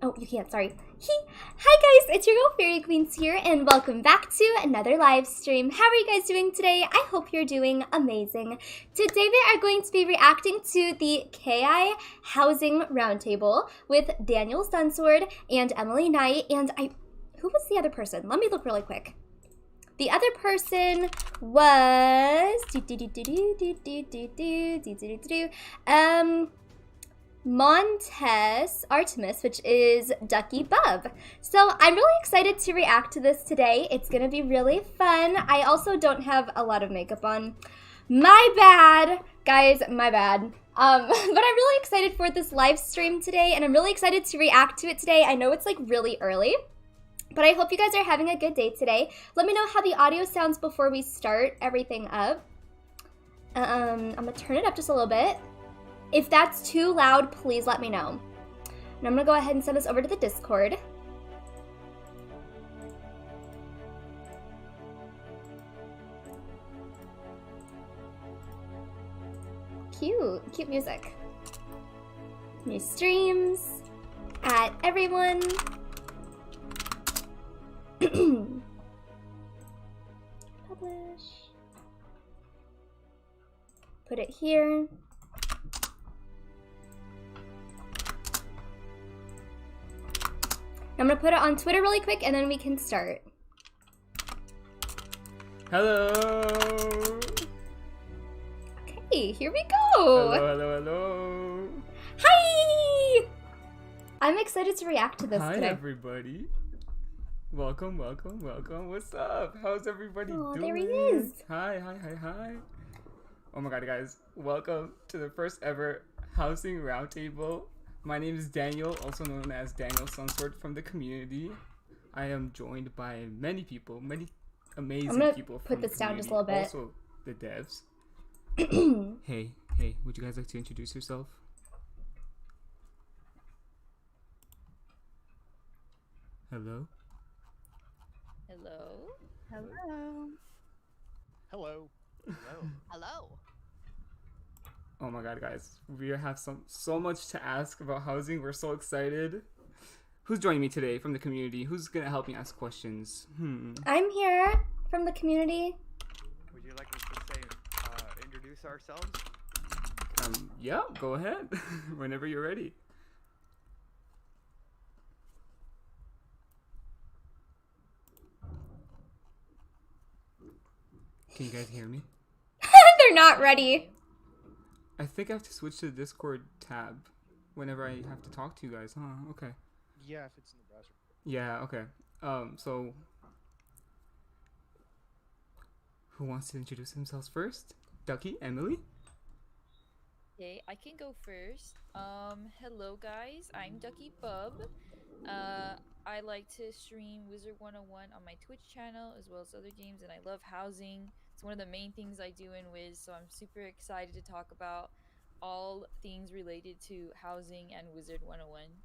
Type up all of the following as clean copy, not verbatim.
Oh, you can't, sorry. Hi guys, it's your girl Fairy Queens here, and welcome back to another live stream. How are you guys doing today? I hope you're doing amazing. Today we are going to be reacting to the KI Housing Roundtable with Daniel Sunsword and Emily Knight, and who was the other person? Let me look really quick. The other person was Montes Artemis, which is Ducky Bub. So I'm really excited to react to this today. It's gonna be really fun. I also don't have a lot of makeup on. My bad, guys, my bad. But I'm really excited for this live stream today, and I'm really excited to react to it today. I know it's like really early, but I hope you guys are having a good day today. Let me know how the audio sounds before we start everything up. I'm gonna turn it up just a little bit. If that's too loud, please let me know. And I'm gonna go ahead and send this over to the Discord. Cute music. New streams. At everyone. Publish. Put it here. I'm gonna put it on Twitter really quick and then we can start. Hello! Okay, here we go! Hello! Hi! I'm excited to react to this today. Hi everybody. Welcome. What's up? How's everybody doing? There he is. Hi. Oh my god, guys. Welcome to the first ever Housing Roundtable. My name is Daniel, also known as Daniel Sunsword from the community. I am joined by many people, many amazing people from the community. I'm gonna put this down just a little bit. Also the devs. Hey, would you guys like to introduce yourself? Hello? Oh my god, guys. We have so much to ask about housing. We're so excited. Who's joining me today from the community? Who's going to help me ask questions? I'm here from the community. Would you like us to say, introduce ourselves? Yeah, go ahead. Whenever you're ready. Can you guys hear me? They're not ready. I think I have to switch to the Discord tab whenever I have to talk to you guys, huh? Okay. Yeah, if it's in the browser. Yeah, okay. So who wants to introduce themselves first? Ducky, Emily? Okay, I can go first. Hello guys, I'm Ducky Bub. I like to stream Wizard 101 on my Twitch channel as well as other games, and I love housing. It's one of the main things I do in Wiz, so I'm super excited to talk about all things related to housing and Wizard 101.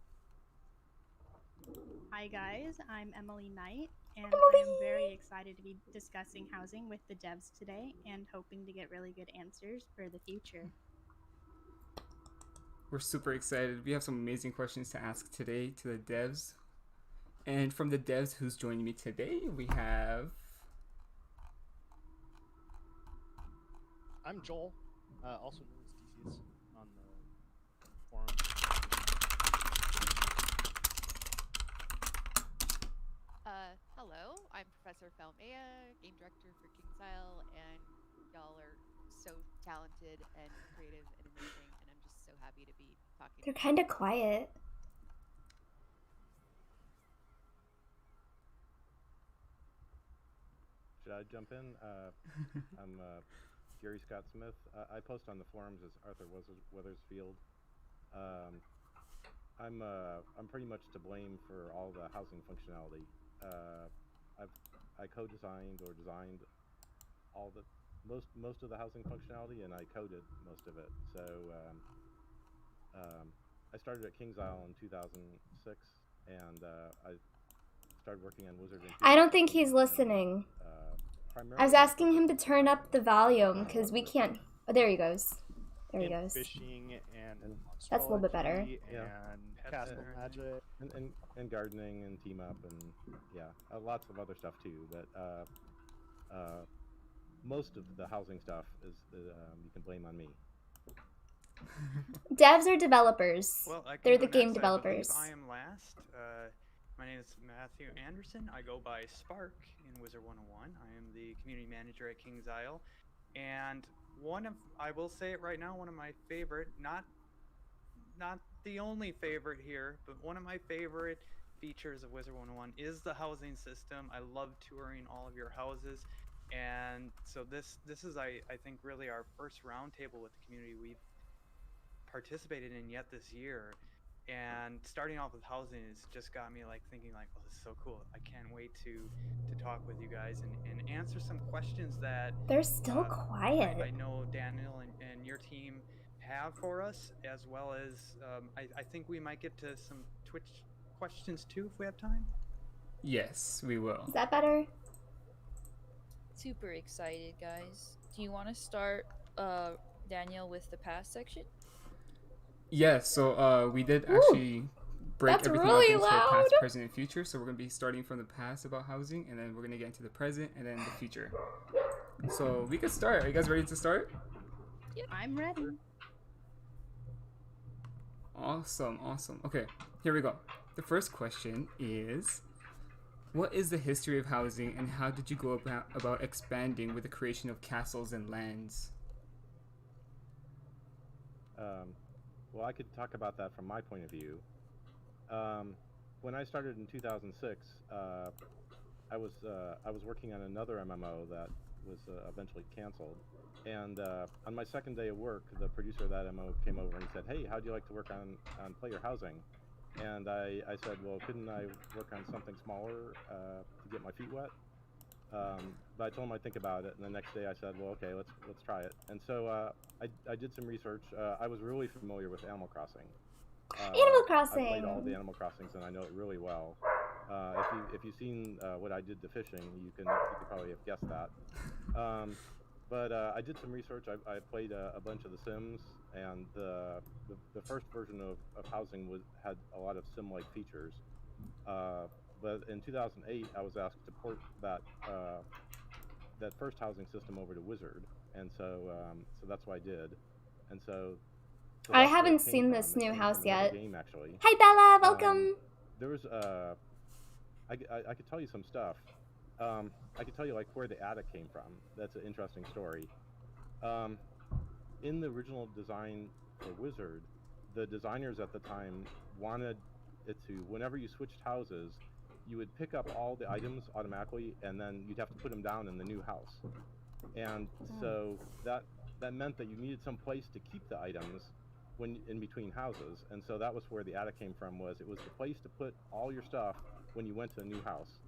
Hi guys, I'm Emily Knight, and I am very excited to be discussing housing with the devs today and hoping to get really good answers for the future. We're super excited. We have some amazing questions to ask today to the devs. And from the devs who's joining me today, we have... I'm Joel, also known as Theseus on the forums. Hello, I'm Professor Falmea, game director for KingsIsle, and y'all are so talented and creative and amazing, and I'm just so happy to be talking. They're kind of quiet. Should I jump in? I'm Gary Scott Smith. I post on the forums as Arthur Weathersfield. I'm pretty much to blame for all the housing functionality. I co-designed or designed all the most of the housing functionality, and I coded most of it. So I started at KingsIsle in 2006, and I started working on Wizard. I don't think he's listening. I was asking him to turn up the volume because we can't. Oh, there he goes. There he in goes. fishing and That's a little bit better. monstrology Yeah. and Pet castle center. magic. And gardening and team up and yeah, lots of other stuff too. But most of the housing stuff is you can blame on me. Devs are developers. Well, I can They're go the game next. developers. I believe I am last. My name is Matthew Anderson. I go by Spark in Wizard 101. I am the community manager at Kings Isle, and I will say it right now, one of my favorite, not the only favorite here, but one of my favorite features of Wizard 101 is the housing system. I love touring all of your houses, and so this is I think really our first roundtable with the community we've participated in yet this year. And starting off with housing has just got me like thinking like, oh, this is so cool. I can't wait to talk with you guys and answer some questions that They're still quiet. I know Daniel and your team have for us, as well as I think we might get to some Twitch questions too if we have time. Yes, we will. Is that better? Super excited, guys. Do you want to start, Daniel, with the past section? Yeah, so we did actually break that's everything really up into loud. past, present, and future. So we're going to be starting from the past about housing, and then we're going to get into the present, and then the future. So we could start. Are you guys ready to start? I'm ready. Awesome, awesome. Okay, here we go. The first question is, what is the history of housing, and how did you go about expanding with the creation of castles and lands? Well, I could talk about that from my point of view. When I started in 2006, I was working on another MMO that was eventually canceled. And on my second day of work, the producer of that MMO came over and said, "Hey, how'd you like to work on player housing?" And I said, "Well, couldn't I work on something smaller to get my feet wet?" But I told him I'd think about it, and the next day I said, "Well, okay, let's try it." And so I did some research. I was really familiar with Animal Crossing. Animal Crossing. I played all the Animal Crossings, and I know it really well. If you've seen what I did to fishing, you could probably have guessed that. But I did some research. I played a bunch of The Sims, and the first version of housing had a lot of sim-like features. But in 2008, I was asked to port that first housing system over to Wizard, and so that's what I did. And so I that's where it haven't came seen from. this It new came house from another yet. Game, actually. Hi Bella, welcome. There was I could tell you some stuff. I could tell you like where the attic came from. That's an interesting story. In the original design for Wizard, the designers at the time wanted it to, whenever you switched houses, you would pick up all the items automatically, and then you'd have to put them down in the new house. And so that meant that you needed some place to keep the items when in between houses. And so that was where the attic came from. It was the place to put all your stuff when you went to a new house.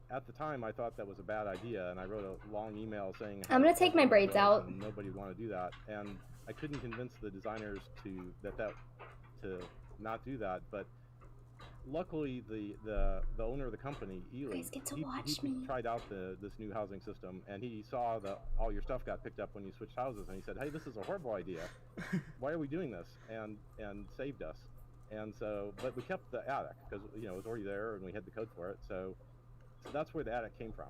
At the time, I thought that was a bad idea, and I wrote a long email saying I'm gonna take my braids out. And nobody would want to do that, and I couldn't convince the designers to not do that. But luckily, the owner of the company, Ely, You guys get to he watch me. tried out this new housing system, and he saw that all your stuff got picked up when you switched houses, and he said, "Hey, this is a horrible idea. Why are we doing this?" And saved us. And so, but we kept the attic because it was already there, and we had the code for it. So that's where the attic came from.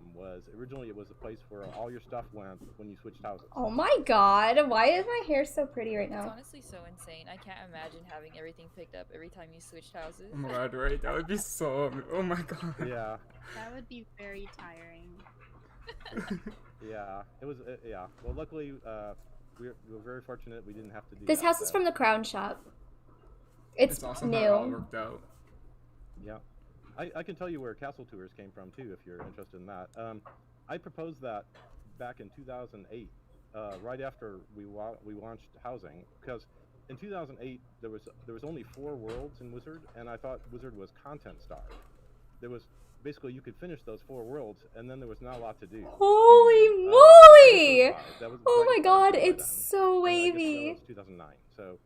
Originally it was a place where all your stuff went when you switched houses. Oh my god, why is my hair so pretty right It's now? honestly so insane. I can't imagine having everything picked up every time you switched houses. Oh my god, right? That would be so... Oh my god. Yeah, That would be very tiring. yeah. It was. Yeah. Well, luckily, we were very fortunate. We didn't have to do This that, house is so- from the Crown Shop. It's awesome how it all new. worked out. Yeah. I can tell you where Castle Tours came from too, if you're interested in that. I proposed that back in 2008, right after we launched housing, because in 2008 there was only 4 worlds in Wizard, and I thought Wizard was content starved. There was basically you could finish those 4 worlds, and then there was not a lot to do. Holy moly! That was Oh right my god, by it's then. so And I guess wavy. that was 2009. So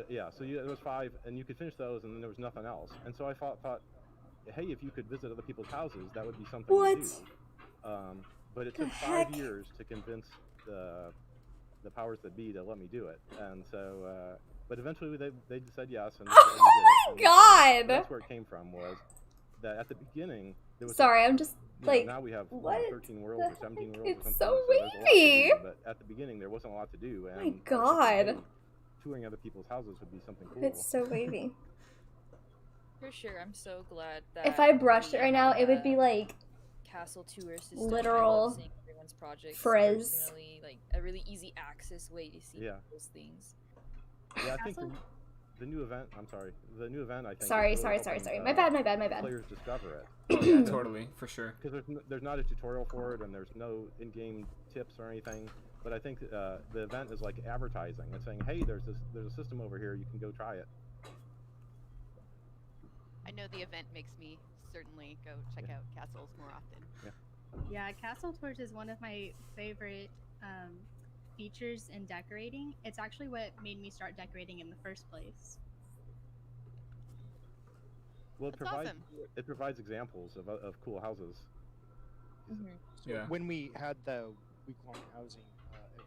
yeah, so there was 5, and you could finish those, and then there was nothing else. And so I thought, hey, if you could visit other people's houses, that would be something What? to do. But it The took heck? 5 years to convince the powers that be to let me do it. And so, but eventually they said yes, and, Oh and we did it. my And, God! that's where it came from, was that at the beginning there was Sorry, I'm just like, now we have what 13 worlds or 17 worlds It's or something. so there's a lot to wavy. do, but at the beginning there wasn't a lot to do. And My I was thinking, God. hey, touring other people's houses would be something cool. It's so wavy. For sure, I'm so glad that If I brushed it we right now, have it would be a like castle tour system. I literal love seeing everyone's projects frizz. personally, like a really easy access way to see Yeah. those things. Yeah, I think Castle- the new event. I'm sorry. The new event. I think. is Sorry. really helping, My bad. Players discover it. Oh yeah, totally, for sure. Because there's not a tutorial for it, and there's no in-game tips or anything. But I think the event is like advertising. It's saying, hey, there's a system over here. You can go try it. I know the event makes me certainly go check out castles more often. Yeah, Castle Tours is one of my favorite features in decorating. It's actually what made me start decorating in the first place. Well, That's awesome. it provides examples of cool houses. Mm-hmm. So Yeah. when we had the week-long housing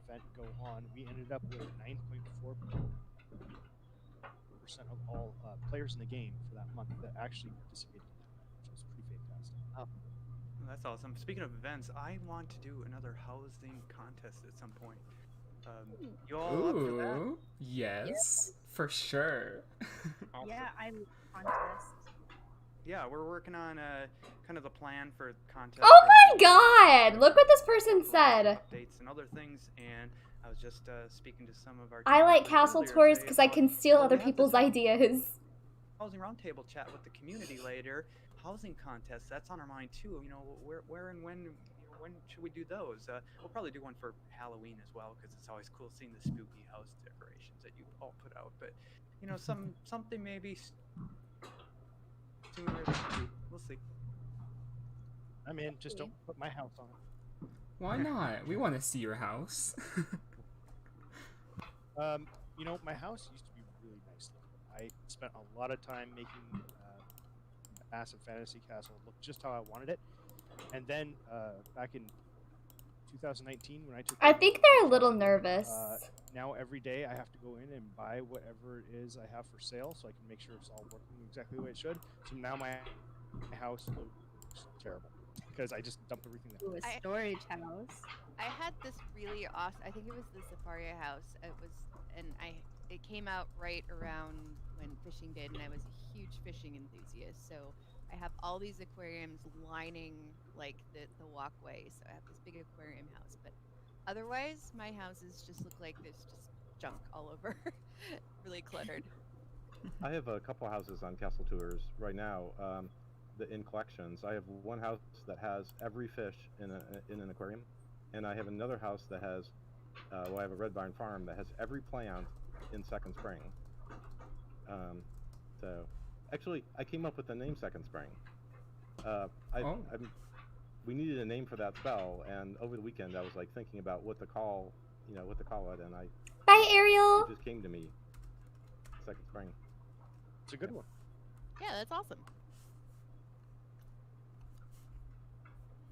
event go on, we ended up with 9.4% of all players in the game for that month that actually participated in that event, which was pretty fantastic. That's awesome. Speaking of events, I want to do another housing contest at some point. You all up for that? Ooh, yes, for sure. Awesome. Yeah, I love contests. Yeah, we're working on kind of the plan for contest. Oh my God! Look what this person said. Updates and other things, and I was just speaking to some of our. I team like members castle earlier tours today because I about- can steal well, other we have people's this ideas. Housing roundtable chat with the community later. Housing contests, that's on our mind too. You know, where and when. When should we do those? We'll probably do one for Halloween as well, because it's always cool seeing the spooky house decorations that you all put out. But you know, something maybe sooner than later. We'll see. I'm in. Just don't put my house on it. Why not? We want to see your house. You know, my house used to be really nice looking. I spent a lot of time making massive fantasy castle look just how I wanted it. And then back in 2019, when I took, I think they're a little nervous. now every day I have to go in and buy whatever it is I have for sale, so I can make sure it's all working exactly the way it should. So now my house looks terrible because I just dumped everything there. Ooh, a storage house. I had this really awesome. I think it was the Safari house. It came out right around when fishing did, and I was a huge fishing enthusiast. So I have all these aquariums lining like the walkway. So I have this big aquarium house, but otherwise my houses just look like there's just junk all over, really cluttered. I have a couple houses on Castle Tours right now. In collections, I have one house that has every fish in an aquarium, and I have another house that has, I have a red vine farm that has every plant in Second Spring. So, actually, I came up with the name Second Spring. We needed a name for that spell, and over the weekend I was like thinking about what to call it, and Bye, Ariel. it just came to me. Second Spring. It's a good one. Yeah, that's awesome.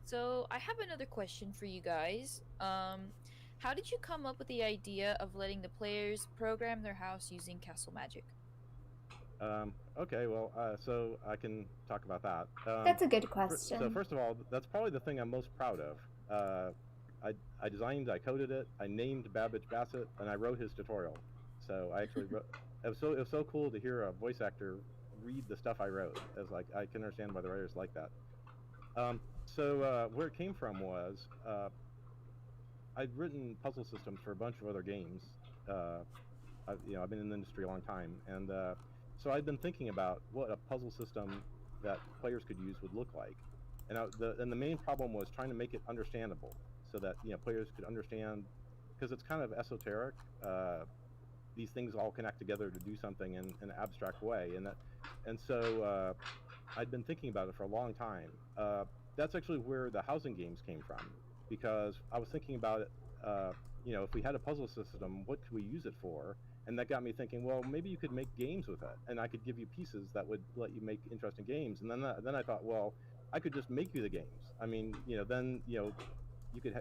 So I have another question for you guys. How did you come up with the idea of letting the players program their house using castle magic? Okay, well, so I can talk about that. That's a good question. So first of all, that's probably the thing I'm most proud of. I designed, I coded it, I named Babbage Bassett, and I wrote his tutorial. So I actually wrote. It was so cool to hear a voice actor read the stuff I wrote. I was like, I can understand why the writers like that. So where it came from was I'd written puzzle systems for a bunch of other games. I've been in the industry a long time, and so I'd been thinking about what a puzzle system that players could use would look like. And the main problem was trying to make it understandable, so that players could understand, because it's kind of esoteric. These things all connect together to do something in an abstract way, and so I'd been thinking about it for a long time. That's actually where the housing games came from, because I was thinking about it. If we had a puzzle system, what could we use it for? And that got me thinking, well, maybe you could make games with it, and I could give you pieces that would let you make interesting games. And then I thought, well, I could just make you the games. I mean, then you you could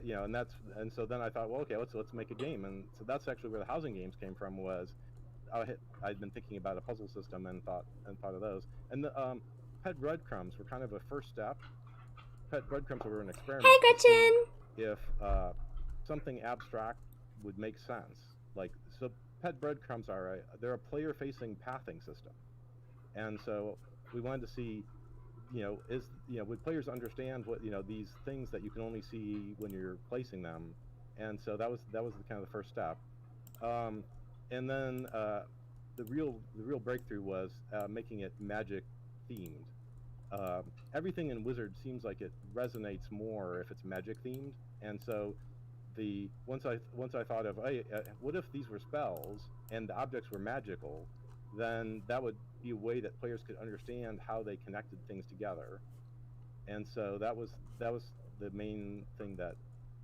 and so then I thought, well, okay, let's make a game, and so that's actually where the housing games came from. Was I'd been thinking about a puzzle system and thought of those, and the pet breadcrumbs were kind of a first step. Pet breadcrumbs were an experiment. Hey, to see Gretchen. if something abstract would make sense. Like, so pet breadcrumbs they're a player-facing pathing system, and so we wanted to see, would players understand what these things that you can only see when you're placing them, and so that was kind of the first step, and then the real breakthrough was making it magic themed. Everything in Wizard seems like it resonates more if it's magic themed, and so once I thought of, hey, what if these were spells and the objects were magical, then that would be a way that players could understand how they connected things together, and so that was the main thing that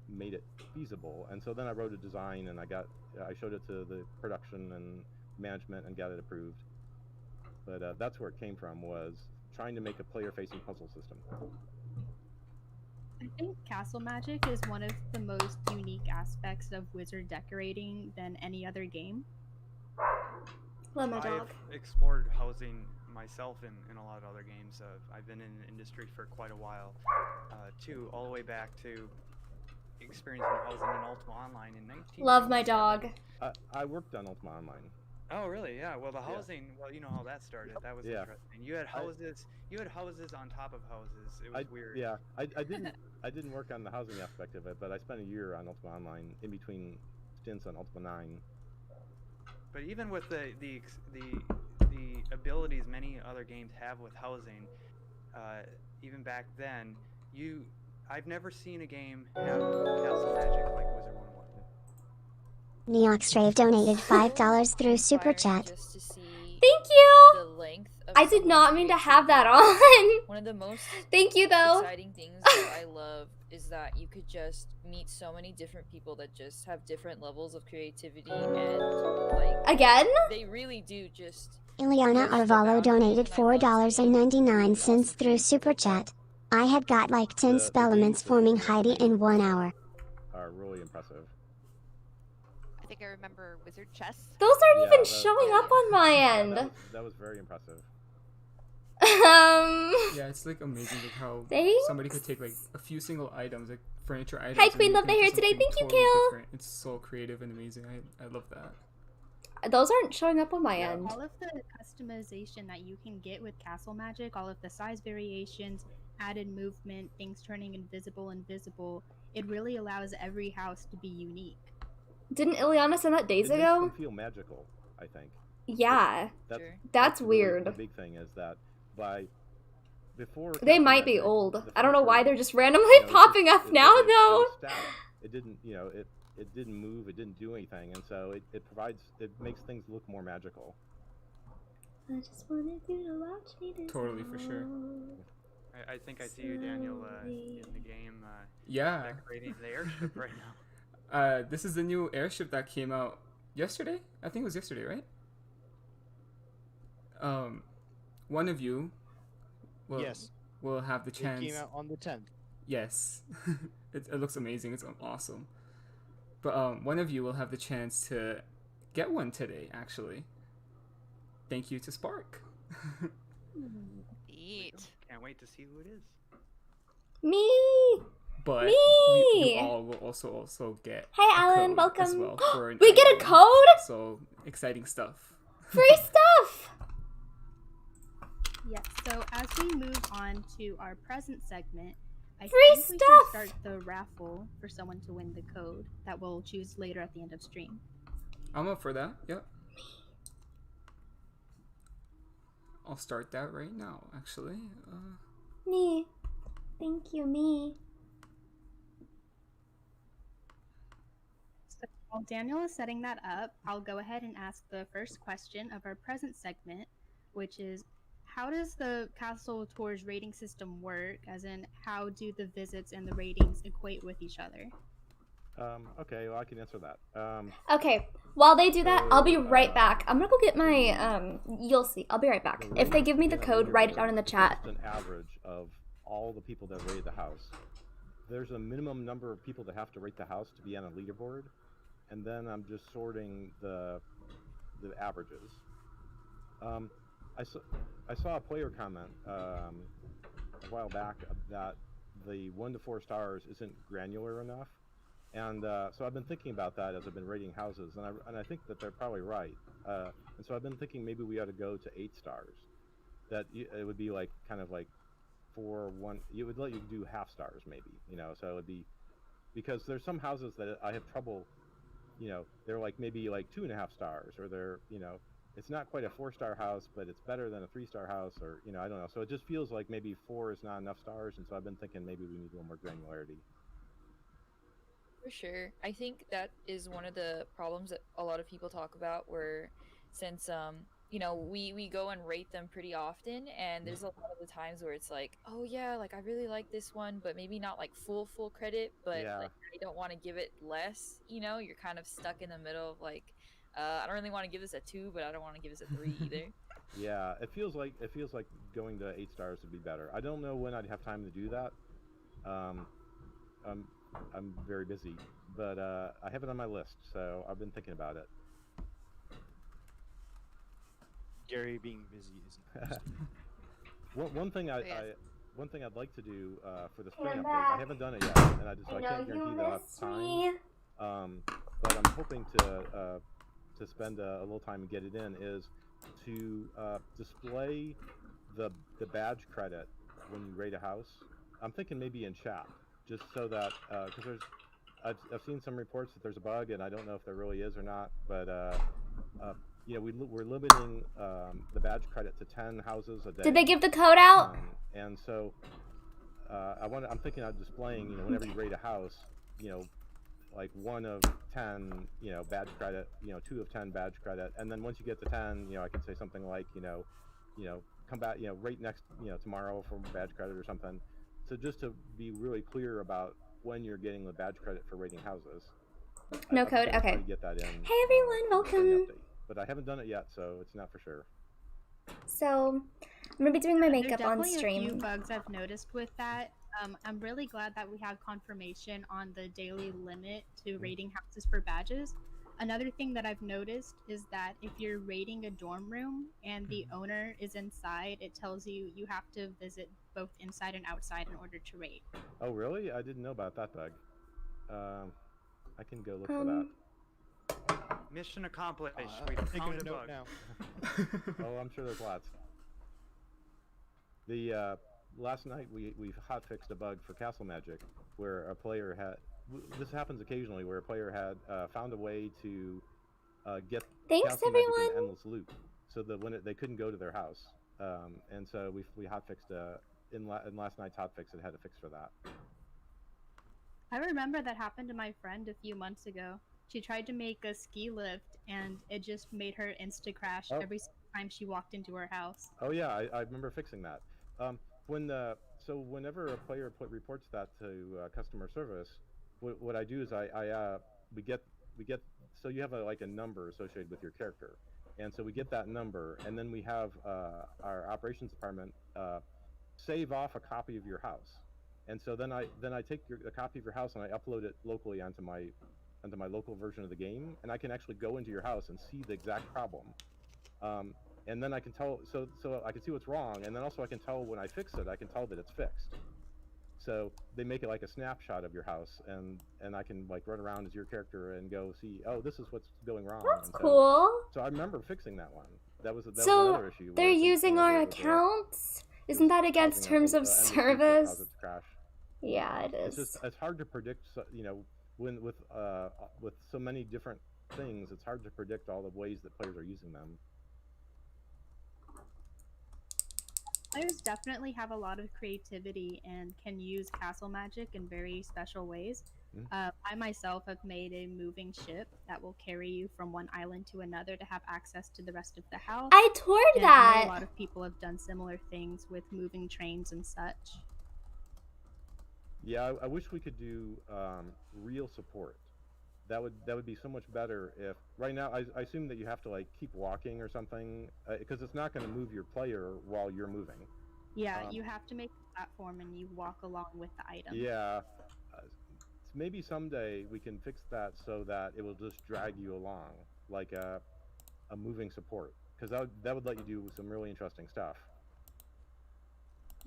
made it feasible. And so then I wrote a design, and I showed it to the production and management and got it approved. But that's where it came from, was trying to make a player-facing puzzle system. I think castle magic is one of the most unique aspects of Wizard decorating than any other game. Love my dog. I've explored housing myself in a lot of other games. I've been in the industry for quite a while, too, all the way back to experiencing housing in Ultima Online in 1997. Love my dog. I worked on Ultima Online. Oh, really? Yeah. Well, the housing. Yeah. Well, you know how that started. That was interesting. You had houses. You had houses on top of houses. It was weird. Yeah. I didn't work on the housing aspect of it, but I spent a year on Ultima Online in between stints on Ultima 9. But even with the abilities many other games have with housing, even back then, I've never seen a game have castle magic like Wizard 101. Neoxtrave donated $5 through Super Chat. Just to see Thank you. the length of I did not mean to someone's have that on. One of the most Thank you, though. exciting things that I love is that you could just meet so many different people that just have different levels of creativity, and like Again? they really do just. Ileana Arvalo donated $4.99 through Super Chat. I had got like 10 spellements forming Heidi in 1 hour. Are really impressive. I think I remember Wizard Chess. Those aren't even showing up on my end. That was very impressive. Yeah, it's like amazing like how Thanks. somebody could take like a few single items, like furniture items. Hi, and Queen make Love them to hear into today. something Thank you, totally Kale. different. It's so creative and amazing. I love that. Those aren't showing up on my end. All of the customization that you can get with castle magic, all of the size variations, added movement, things turning invisible and visible, it really allows every house to be unique. Didn't Ileana send that days It ago? makes them feel magical, I think. Yeah. That's really weird. The big thing is that before They castle might be magic, old. the I don't know why furniture, they're just randomly you know, popping up now, it though. was static. It didn't, it didn't move. It didn't do anything, and so it makes things look more magical. I just wanted you to watch me do Totally, for sure. I think I see you, Daniel, in the game. Yeah. Decorating the airship right now. This is the new airship that came out yesterday. I think it was yesterday, right? One of you will have the chance. It came out on the 10th. Yes. It looks amazing. It's awesome. But one of you will have the chance to get one today, actually. Thank you to Spark. Neat. Can't wait to see who it is. Me. But Me. you all will also get Hey, a Alan, code welcome. as well for an We get a item. code? So exciting stuff. Free stuff. Yes, so as we move on to our present segment, I Free think we stuff! should start the raffle for someone to win the code that we'll choose later at the end of stream. I'm up for that. Yep. I'll start that right now, actually. Me. Thank you, me. So while Daniel is setting that up, I'll go ahead and ask the first question of our present segment, which is, how does the Castle Tours rating system work? As in, how do the visits and the ratings equate with each other? Okay, well, I can answer that. Okay, while they do that, I'll be right back. I'm gonna go get my, you'll see. I'll be right back. If they give me the code, write it down in the chat. Just an average of all the people that rated the house. there's a minimum number of people that have to rate the house to be on a leaderboard, and then I'm just sorting the averages. I saw a player comment a while back that the 1 to 4 stars isn't granular enough, and so I've been thinking about that as I've been rating houses, and I think that they're probably right. And so I've been thinking maybe we ought to go to 8 stars. That it would be like kind of like 4, 1. It would let you do half stars maybe, So it would be, because there's some houses that I have trouble. They're like maybe like 2.5 stars, or they're it's not quite a 4-star house, but it's better than a 3-star house, or I don't know. So it just feels like maybe 4 is not enough stars, and so I've been thinking maybe we need a little more granularity. For sure. I think that is one of the problems that a lot of people talk about, where since we go and rate them pretty often, and there's a lot of the times where it's like, oh yeah, like I really like this one, but maybe not like full credit, but Yeah. like I don't want to give it less, you're kind of stuck in the middle of like, I don't really want to give this a 2, but I don't want to give this a 3 either. Yeah, it feels like going to 8 stars would be better. I don't know when I'd have time to do that. I'm very busy, but I have it on my list, so I've been thinking about it. Gary being busy isn't. One thing Oh, yes. one thing I'd like to do for the spring I'm update. back. I haven't done it yet, and I I know can't you guarantee that I'll have missed time. me. But I'm hoping to spend a little time and get it in, is to display the badge credit when you rate a house. I'm thinking maybe in chat, just so that because I've seen some reports that there's a bug, and I don't know if there really is or not, but we're limiting the badge credit to 10 houses a day. Did they give the code out? And so I'm thinking of displaying, whenever you rate a house, like 1 of 10, badge credit, 2 of 10 badge credit, and then once you get to 10, I can say something like, come back, rate next, tomorrow for badge credit or something. So just to be really clear about when you're getting the badge credit for rating houses. No code? Try Okay. to get that in. Hey everyone, welcome. But I haven't done it yet, so it's not for sure. So, I'm gonna be doing my makeup There are on definitely a few stream. bugs I've noticed with that. I'm really glad that we have confirmation on the daily limit to rating houses for badges. Another thing that I've noticed is that if you're rating a dorm room and the owner is inside, it tells you you have to visit both inside and outside in order to rate. Oh, really? I didn't know about that bug. I can go look for that. Mission accomplished. We Taking found a a note bug. now. Oh, I'm sure there's lots. The last night we hotfixed a bug for Castle Magic where a player had. This happens occasionally, where a player had found a way to get Thanks, Castle Magic in everyone. endless loop, so that when they couldn't go to their house, and so we hotfixed in last night's hotfix. It had a fix for that. I remember that happened to my friend a few months ago. She tried to make a ski lift, and it just made her insta-crash every single time she walked into her house. Oh yeah, I remember fixing that. So whenever a player reports that to customer service, what I do is we get so you have a number associated with your character, and so we get that number, and then we have our operations department save off a copy of your house, and so then I take a copy of your house and I upload it locally onto my local version of the game, and I can actually go into your house and see the exact problem. And then I can tell, so I can see what's wrong, and then also I can tell when I fix it, I can tell that it's fixed. So they make it like a snapshot of your house, and I can run around as your character and go see, oh, this is what's going wrong. That's cool. So I remember fixing that one. That was So, another issue. they're using our accounts? Isn't that against terms of service? Yeah, it is. It's hard to predict, when with so many different things, it's hard to predict all the ways that players are using them. Players definitely have a lot of creativity and can use castle magic in very special ways. I myself have made a moving ship that will carry you from one island to another to have access to the rest of the house. I toured and that. I know a lot of people have done similar things with moving trains and such. Yeah, I wish we could do real support. That would be so much better. If right now I assume that you have to keep walking or something, because it's not going to move your player while you're moving. Yeah, you have to make a platform and you walk along with the item. Yeah, maybe someday we can fix that so that it will just drag you along like a moving support, because that would let you do some really interesting stuff.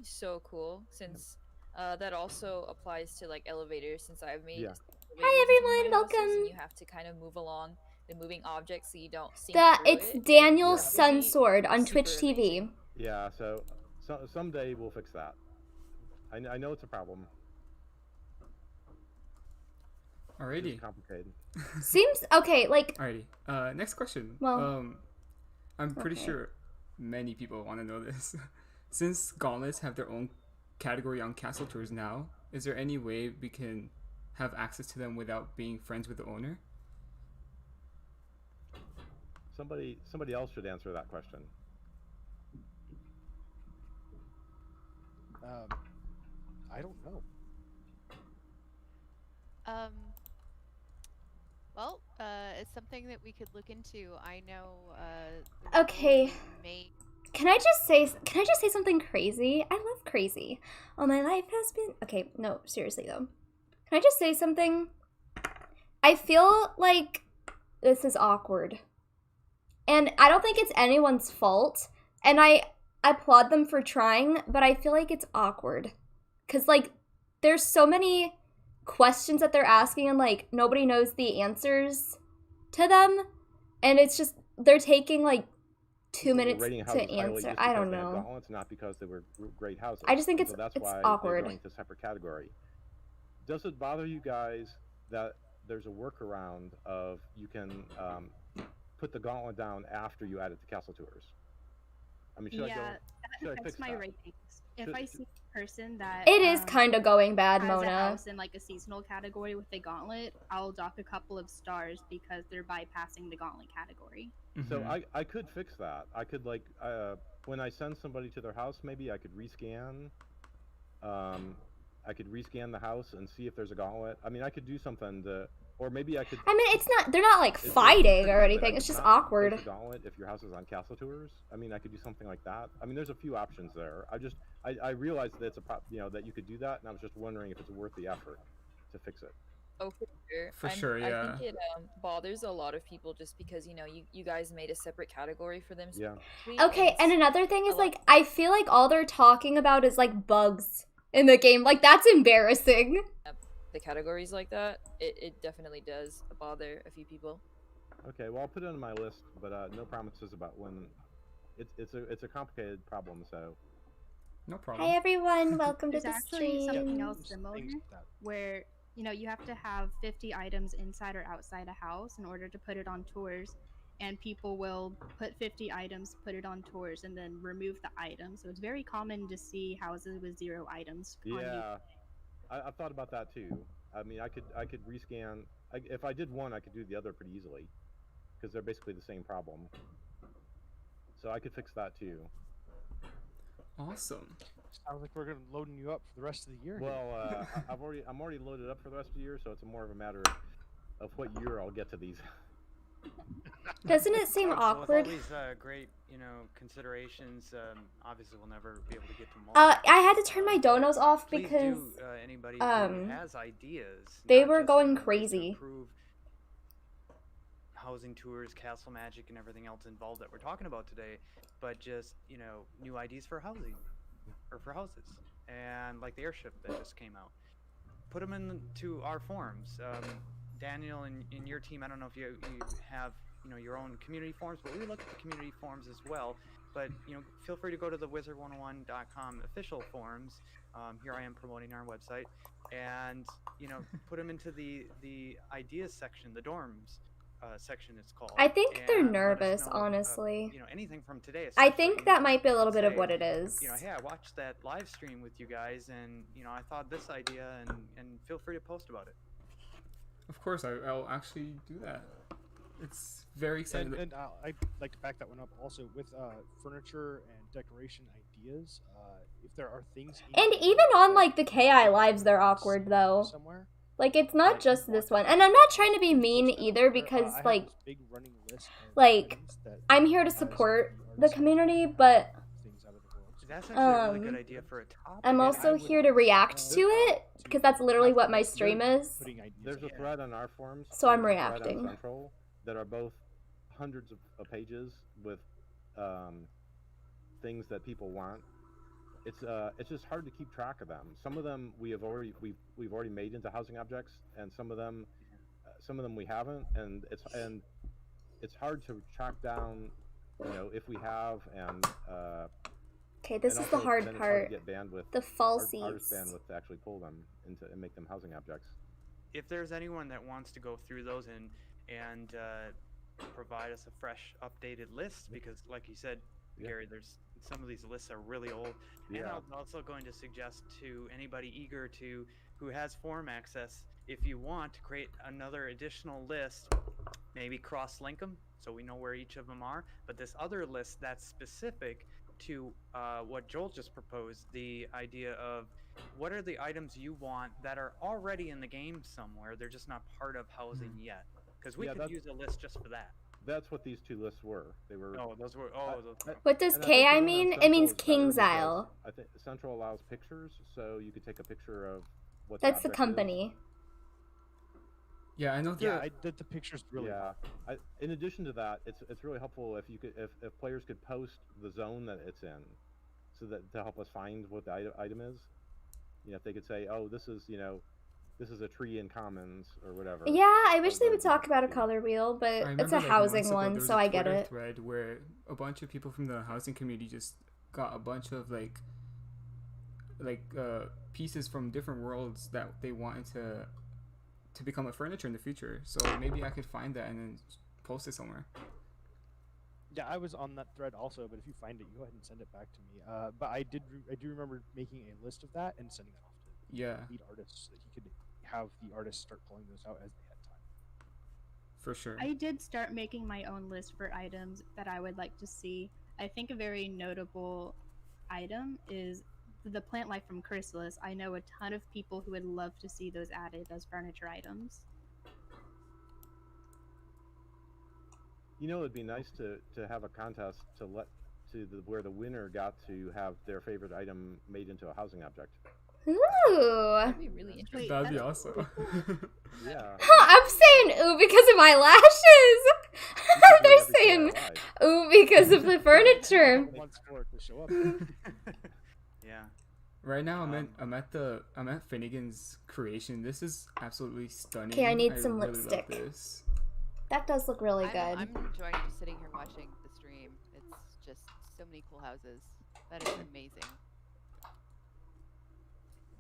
So cool, since that also applies to like elevators, since I've made Yeah. Hi elevators in some of everyone, my houses, welcome. and you have to kind of move along the moving objects so you don't sink through It's it. Daniel Yeah. Sunsword on Super Twitch TV. amazing. Yeah, so someday we'll fix that. I know it's a problem. Alrighty. It's complicated. Seems okay. Like, Alrighty. Next question. Well, I'm pretty okay. sure many people want to know this. Since gauntlets have their own category on Castle Tours now, is there any way we can have access to them without being friends with the owner? Somebody else should answer that question. I don't know. Well, it's something that we could look into. I know. Okay. Can I just say something crazy? I love crazy. Oh, my life has been... Okay, no, seriously, though. Can I just say something? I feel like this is awkward. And I don't think it's anyone's fault. And I applaud them for trying, but I feel like it's awkward. Because, like, there's so many questions that they're asking and, like, nobody knows the answers to them. And it's just, they're taking, like, 2 minutes to answer. I don't know. Gauntlets, not because they were great houses. I just think it's that's why awkward. They're going to a separate category. Does it bother you guys that there's a workaround of you can put the gauntlet down after you add it to Castle Tours? I mean, should I affects fix my that? ratings. If I see a person that it is kind of going bad, has Mona. a house in like a seasonal category with a gauntlet, I'll dock a couple of stars because they're bypassing the gauntlet category. So I could fix that. I could, like, when I send somebody to their house, maybe I could rescan. I could rescan the house and see if there's a gauntlet. I mean, I could do something to, or maybe I could. I mean, they're not like fighting or anything. It's just awkward. A gauntlet if your house is on Castle Tours. I mean, I could do something like that. I mean, there's a few options there. I realized that it's that you could do that, and I was just wondering if it's worth the effort to fix it. Oh, for sure. For sure, yeah. I think it bothers a lot of people just because, you guys made a separate category for them. Yeah. Okay, and another thing is, like, I feel like all they're talking about is, like, bugs in the game. Like, that's embarrassing. The categories like that, it definitely does bother a few people. Okay, well, I'll put it on my list, but no promises about when. It's a complicated problem, so. No problem. Hi everyone, welcome to There's the actually stream. something else similar where you have to have 50 items inside or outside a house in order to put it on tours, and people will put 50 items, put it on tours, and then remove the item. So it's very common to see houses with 0 items. Yeah, I thought about that too. I mean, I could rescan. If I did one, I could do the other pretty easily, because they're basically the same problem. So I could fix that too. Awesome. Sounds like we're gonna loading you up for the rest of the year. Well, I'm already loaded up for the rest of the year, so it's more of a matter of what year I'll get to these. Doesn't it seem awkward? With all these great, considerations. Obviously, we'll never be able to get to them all. I had to turn my donos off Please because do, anybody who has ideas. they not were just going ways to crazy. improve housing tours, castle magic, and everything else involved that we're talking about today, but just new ideas for housing or for houses, and like the airship that just came out. Put them into our forums. Daniel, in your team, I don't know if you have your own community forums, but we look at the community forums as well. But feel free to go to the wizard101.com official forums. Here I am promoting our website, and put them into the ideas section, the dorms section it's called. I think they're and let us nervous, know, honestly. Anything from today. I think that might be a little bit of say, what it is. Hey, I watched that live stream with you guys, and I thought this idea, and feel free to post about it. Of course, I'll actually do that. It's very exciting. And I'd like to back that one up also with furniture and decoration ideas. If there are things, And even on like the KI lives, they're awkward though. Somewhere. Like it's not just this one, and I'm not trying to be mean either because like I'm here to support the community, but That's actually a really good Um, idea for a topic. I'm I also would here to react love to it because that's literally have what my more stream is. putting ideas There's a in. thread on our forums. So I'm there's a thread on reacting. Central that are both hundreds of pages with things that people want. It's just hard to keep track of them. Some of them we've already made into housing objects, and some of them we haven't, and it's hard to track down, if we have, and Okay, this and is the also hard then it's hard part. to get bandwidth, The artist falsies. bandwidth to actually pull them into and make them housing objects. If there's anyone that wants to go through those and provide us a fresh, updated list, because like you said, Yeah. Gary, there's some of these lists are really old. And Yeah. I'm also going to suggest to anybody eager who has forum access, if you want to create another additional list, maybe cross-link them so we know where each of them are. But this other list that's specific to what Joel just proposed, the idea of what are the items you want that are already in the game somewhere, they're just not part of housing yet. Because we Yeah, could that's- use a list just for that. That's what these two lists were. They were. Oh, those were. What does And I K think the I one on mean? It Central means is better King's because Isle. I think Central allows pictures, so you could take a picture of what. That's the object is. company. Yeah, I know Yeah, the picture's really Yeah. In addition to that, it's really helpful if players could post the zone that it's in, so that to help us find what the item is. If they could say, oh, this is a tree in Commons or whatever. Yeah, I wish That they would would be talk about a good. color wheel, but I it's remember, a like, housing months ago, one, there was so a I get Twitter it. thread where a bunch of people from the housing community just got a bunch of pieces from different worlds that they wanted to become a furniture in the future. So maybe I could find that and then post it somewhere. Yeah, I was on that thread also, but if you find it, you go ahead and send it back to me. But I do remember making a list of that and sending that off to Yeah, lead artists so that he could have the artists start pulling those out as they had time. for sure. I did start making my own list for items that I would like to see. I think a very notable item is the plant life from Chrysalis. I know a ton of people who would love to see those added as furniture items. It'd be nice to have a contest where the winner got to have their favorite item made into a housing object. Ooh. That'd be really interesting. Wait, That'd be that's- awesome. Yeah. I'm saying ooh because of my lashes. They're saying ooh because of the furniture. Couple months for it to show up. Yeah. Right now, I'm at Finnegan's creation. This is absolutely stunning. Okay, I need some really love lipstick. this. That does look really good. I'm enjoying just sitting here watching the stream. It's just so many cool houses. That is amazing.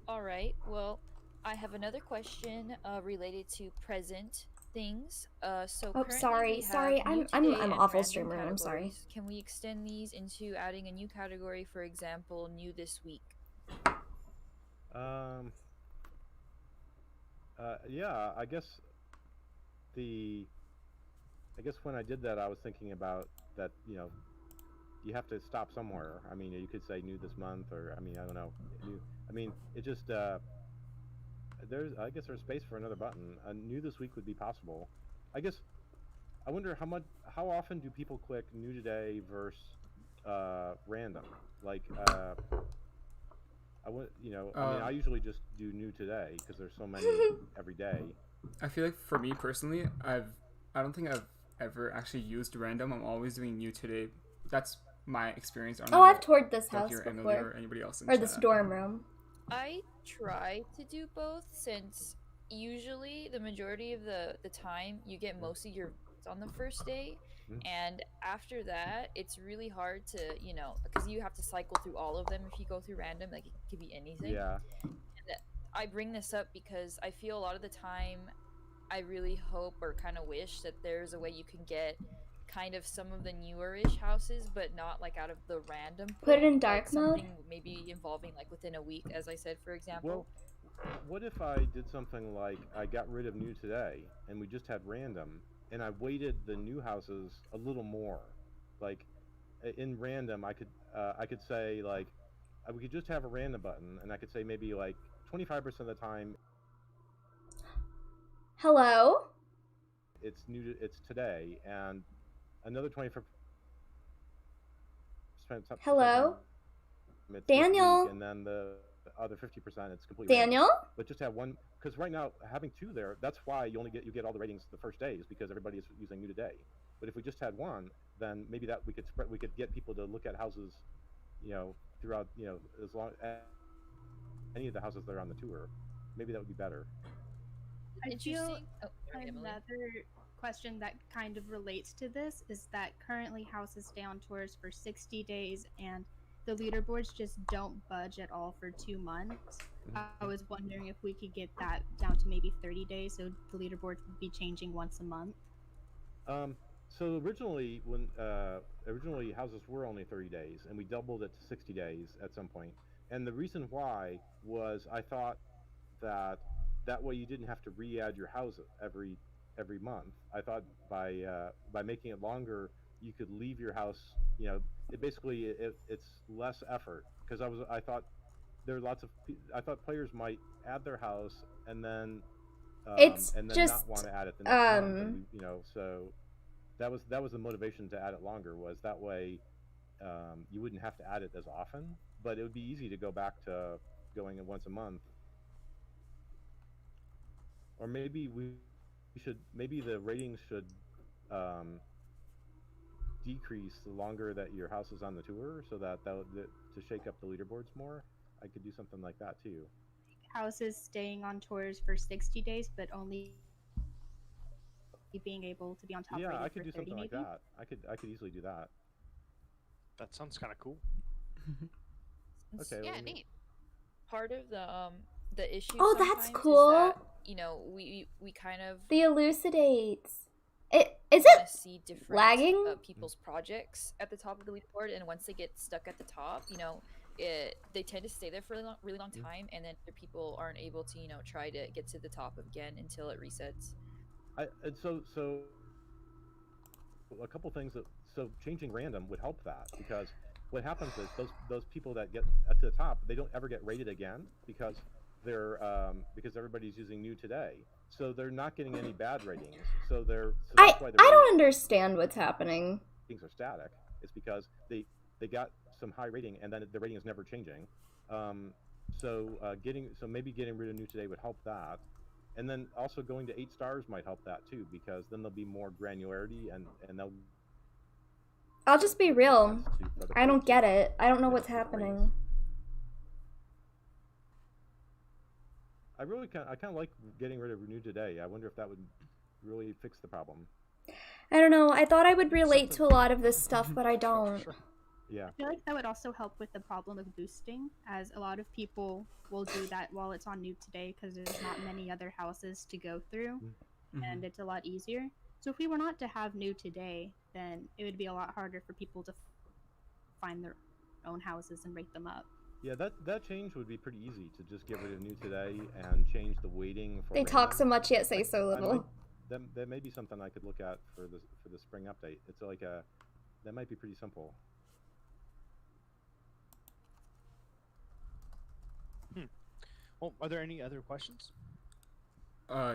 All right. Well, I have another question related to present things. So Oh, currently sorry, we have sorry. new I'm today an and awful random streamer. I'm sorry. categories. Can we extend these into adding a new category? For example, new this week. Yeah, I guess when I did that, I was thinking about that, you have to stop somewhere. I mean, you could say new this month, or, I don't know. It just, I guess there's space for another button. New this week would be possible. I guess, I wonder how often do people click new today versus, random? Like, I usually just do new today because there's so many every day. I feel like for me personally, I don't think I've ever actually used random. I'm always doing new today. That's my experience. I don't Oh, know I've about toured this Ducky house or Emily before. or anybody else in Or this chat. dorm room. I try to do both since usually the majority of the time you get most of your votes on the first day. And after that, it's really hard to, because you have to cycle through all of them if you go through random. Like, it could be anything. Yeah. And I bring this up because I feel a lot of the time I really hope or kind of wish that there's a way you can get kind of some of the newer-ish houses, but not like out of the random pool. Put it in like dark mode? something maybe involving like within a week, as I said, for example. Well, what if I did something like I got rid of new today and we just had random, and I weighted the new houses a little more? Like, in random, I could say, like, we could just have a random button, and I could say maybe like 25% of the time Hello? it's today, and another 25%. Hello? it's Daniel. this week, and then the other 50% it's completely Daniel? random. But just have one, because right now having two there, that's why you get all the ratings the first day, is because everybody is using new today. But if we just had one, then maybe that we could get people to look at houses, throughout, as long any of the houses that are on the tour. Maybe that would be better. I feel Interesting. Oh, sorry, Emily. another question that kind of relates to this is that currently houses stay on tours for 60 days and the leaderboards just don't budge at all for 2 months. I was wondering if we could get that down to maybe 30 days so the leaderboards would be changing once a month. So originally, originally houses were only 30 days, and we doubled it to 60 days at some point. And the reason why was I thought that way you didn't have to re-add your house every month. I thought by making it longer, you could leave your house. It's less effort, because I thought there are I thought players might add their house and then It's and then just not want to add it the next month. And so that was the motivation to add it longer, was that way you wouldn't have to add it as often, but it would be easy to go back to going it once a month. Or maybe maybe the ratings should decrease the longer that your house is on the tour, so that to shake up the leaderboards more. I could do something like that too. Houses staying on tours for 60 days but only being able to be on top Yeah, rated I could for do 30 something like maybe. that. I could easily do that. That sounds kind of cool. Okay. Yeah, well, neat. Part of the issue. Oh, that's sometimes cool. Is that, we kind of The elucidates. Is want it to see different lagging? people's projects at the top of the leaderboard, and once they get stuck at the top, they tend to stay there for a really long time, and then other people aren't able to try to get to the top again until it resets. So a couple things changing random would help that, because what happens is those people that get to the top, they don't ever get rated again, because because everybody's using new today, so they're not getting any bad ratings. So that's why I don't understand what's happening. ratings are static. It's because they got some high rating, and then the rating is never changing. Maybe getting rid of new today would help that. And then also going to 8 stars might help that too, because then there'll be more granularity, and they'll. I'll just be real. I don't get it. I don't know what's ratings. happening. I kind of like getting rid of Renew Today. I wonder if that would really fix the problem. I don't know. I thought I would relate to a lot of this stuff, but I don't. Sure. Yeah. I feel like that would also help with the problem of boosting, as a lot of people will do that while it's on Noob Today because there's not many other houses to go through, and it's a lot easier. So if we were not to have New Today, then it would be a lot harder for people to find their own houses and rate them up. Yeah, that change would be pretty easy, to just get rid of New Today and change the weighting for. They talk so much yet say so little. That may be something I could look at for the spring update. It's like that might be pretty simple. Well, are there any other questions?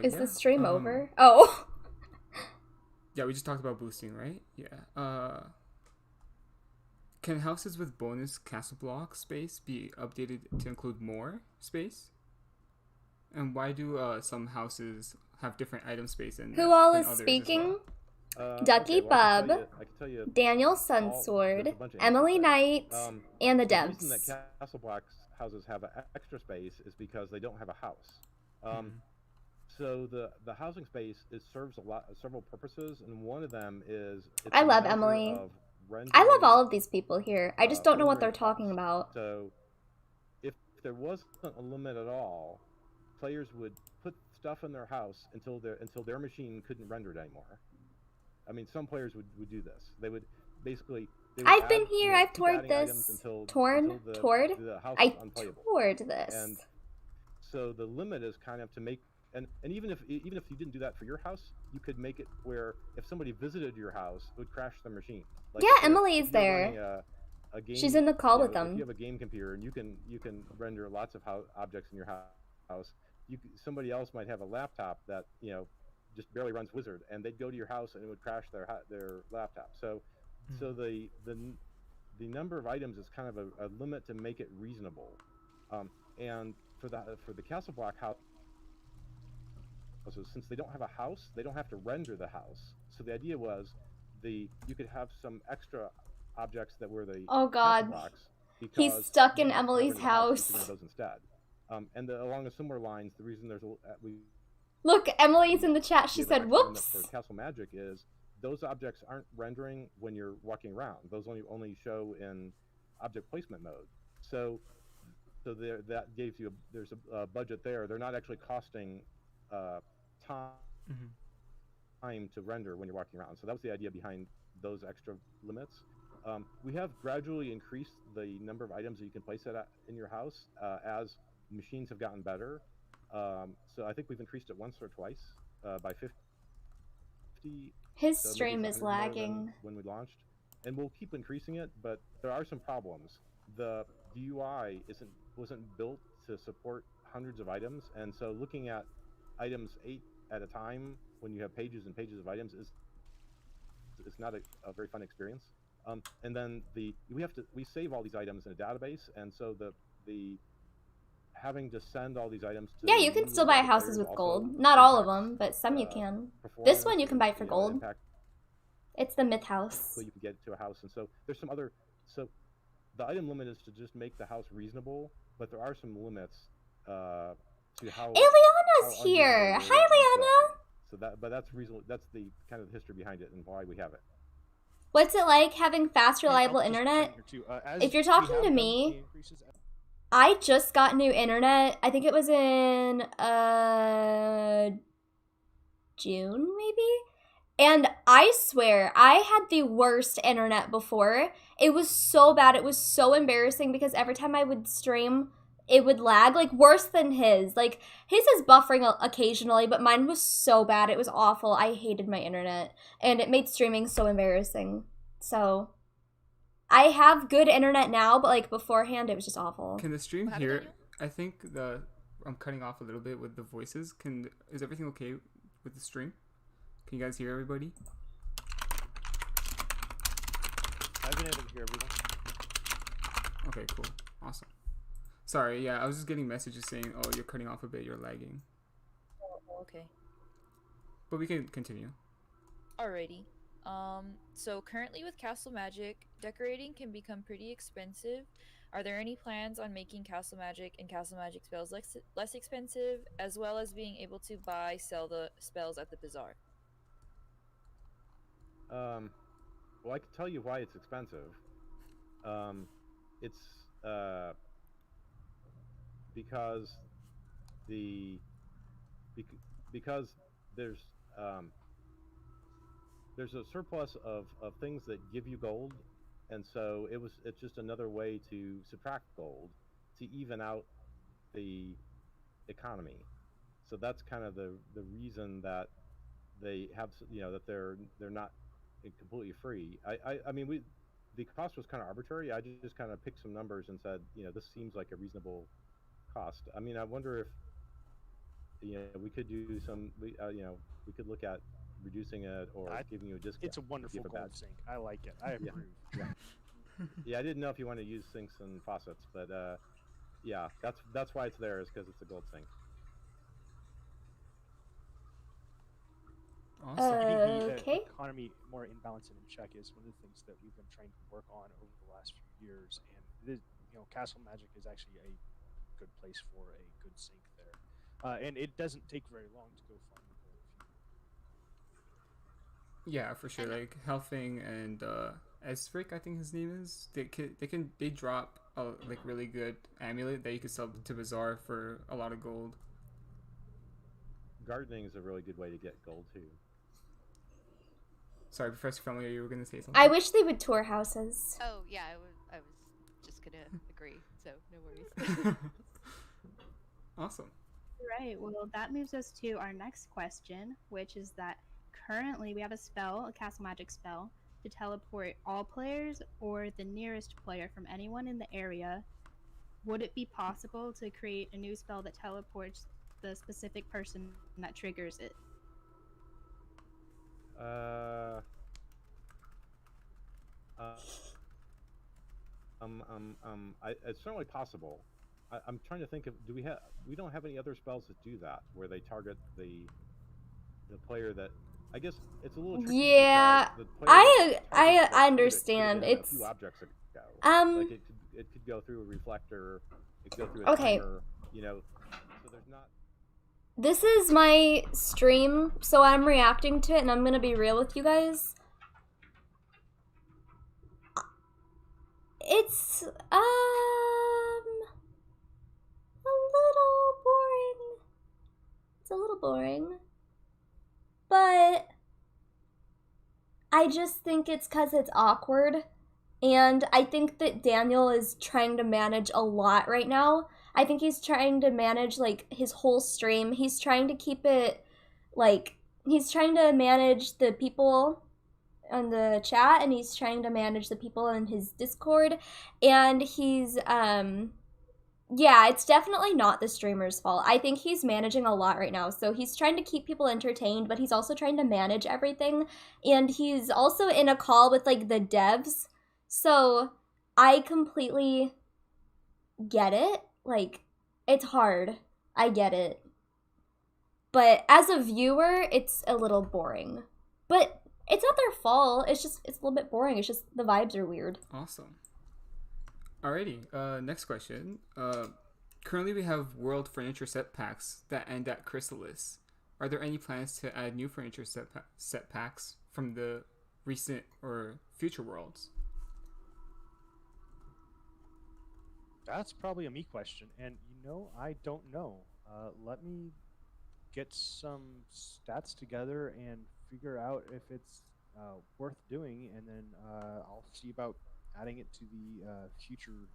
Is the stream over? Oh. Yeah, we just talked about boosting, right? Yeah. Can houses with bonus castle block space be updated to include more space? And why do some houses have different item space than Who all than is others as speaking? well? Ducky I Bub, can tell you Daniel there's Sunsword, a bunch of Emily answers Knight, there. and the The Devs. reason that castle blocks houses have extra space is because they don't have a house. So the housing space, it serves several purposes, and one of them is I love Emily. I love all of these people here. I just don't know what they're talking about. So if there wasn't a limit at all, players would put stuff in their house until their machine couldn't render it anymore. I mean, some players would do this. They would basically. I've been here. I've toured this. Toured? I toured this. And so the limit is kind of to make, and even if you didn't do that for your house, you could make it where if somebody visited your house, it would crash their machine. Like yeah, Emily's there. A game, she's in the call with them. If you have a game computer and you can render lots of objects in your house, somebody else might have a laptop that just barely runs Wizard, and they'd go to your house and it would crash their laptop. So the the number of items is kind of a limit to make it reasonable. And for the castle block house, since they don't have a house, they don't have to render the house. So the idea was you could have some extra objects that were the Oh castle God. blocks because He's stuck you in don't have to Emily's render the house, house. you can render those instead. And along a similar lines, the reason we Look, Emily's in the chat. She give an said, extra limit whoops. for Castle Magic is those objects aren't rendering when you're walking around. Those only show in object placement mode. So that gives you there's a budget there. They're not actually costing time to render when you're walking around. So that was the idea behind those extra limits. We have gradually increased the number of items that you can place in your house as machines have gotten better. So I think we've increased it once or twice by 50. His So maybe stream it's is 100 more than lagging. when we launched, and we'll keep increasing it. But there are some problems. The UI wasn't built to support hundreds of items, and so looking at items 8 at a time when you have pages and pages of items is not a very fun experience. And then we save all these items in a database, and so the having to send all these items to Yeah, you can still buy houses with gold. Not all of them, but some you can. This one you can buy for gold. It's the myth house. So you can get to a house, and so there's some other. So the item limit is to just make the house reasonable, but there are some limits to how. Eliana's here. Hi, Eliana. So that's reasonable. That's the kind of the history behind it and why we have it. What's it like having fast, reliable internet? If you're talking to me, I just got new internet. I think it was in June, maybe? And I swear, I had the worst internet before. It was so bad. It was so embarrassing because every time I would stream, it would lag, like worse than his. Like, his is buffering occasionally, but mine was so bad. It was awful. I hated my internet. And it made streaming so embarrassing. So I have good internet now, but like beforehand, it was just awful. Can the stream hear? I think I'm cutting off a little bit with the voices. Is everything okay with the stream? Can you guys hear everybody? I've been able to hear everyone. Okay, cool. Awesome. Sorry, yeah, I was just getting messages saying, oh, you're cutting off a bit, you're lagging. Oh, okay. But we can continue. Alrighty. So currently with Castle Magic, decorating can become pretty expensive. Are there any plans on making Castle Magic and Castle Magic spells less expensive, as well as being able to sell the spells at the bazaar? Well, I can tell you why it's expensive. It's because because there's a surplus of things that give you gold, and so it's just another way to subtract gold to even out the economy. So that's kind of the reason that they have, that they're not completely free. I mean, the cost was kind of arbitrary. I just kind of picked some numbers and said, this seems like a reasonable cost. I mean, I wonder if we could do some, we could look at reducing it or giving you a discount. It's a wonderful gold sink. I like it. I approve. Yeah, I didn't know if you want to use sinks and faucets, but yeah, that's why it's there, is because it's a gold sink. Awesome. The economy more in balance and in check is one of the things that we've been trying to work on over the last few years, and it is, Castle Magic is actually a good place for a good sink there, and it doesn't take very long to go find the gold. Yeah, for sure. Like Helfing and Esfric, I think his name is. They drop a really good amulet that you could sell to bazaar for a lot of gold. Gardening is a really good way to get gold too. Sorry, Professor Familiar, you were going to say something? I wish they would tour houses. Oh, yeah, I was just going to agree, so no worries. Awesome. Right, well, that moves us to our next question, which is that currently we have a Castle Magic spell, to teleport all players or the nearest player from anyone in the area. Would it be possible to create a new spell that teleports the specific person that triggers it? It's certainly possible. I'm trying to think of, we don't have any other spells that do that where they target the player that. I guess it's a little tricky Yeah, because the player that targets the I target could have understand. been a It's few objects ago. um Like it could go through a reflector, it could go through a okay. timer, you know. So there's not. This is my stream, so I'm reacting to it, and I'm gonna be real with you guys. It's a little boring. It's a little boring, but I just think it's because it's awkward. And I think that Daniel is trying to manage a lot right now. I think he's trying to manage like his whole stream. He's trying to keep it like he's trying to manage the people on the chat, and he's trying to manage the people in his Discord, and he's yeah, it's definitely not the streamer's fault. I think he's managing a lot right now. So he's trying to keep people entertained, but he's also trying to manage everything. And he's also in a call with like the devs. So I completely get it. Like, it's hard. I get it. But as a viewer, it's a little boring. But it's not their fault. It's a little bit boring. It's just the vibes are weird. Awesome. Alrighty, next question. Currently we have world furniture set packs that end at Chrysalis. Are there any plans to add new furniture set packs from the recent or future worlds? That's probably a me question, and I don't know. Let me get some stats together and figure out if it's worth doing, and then I'll see about adding it to the future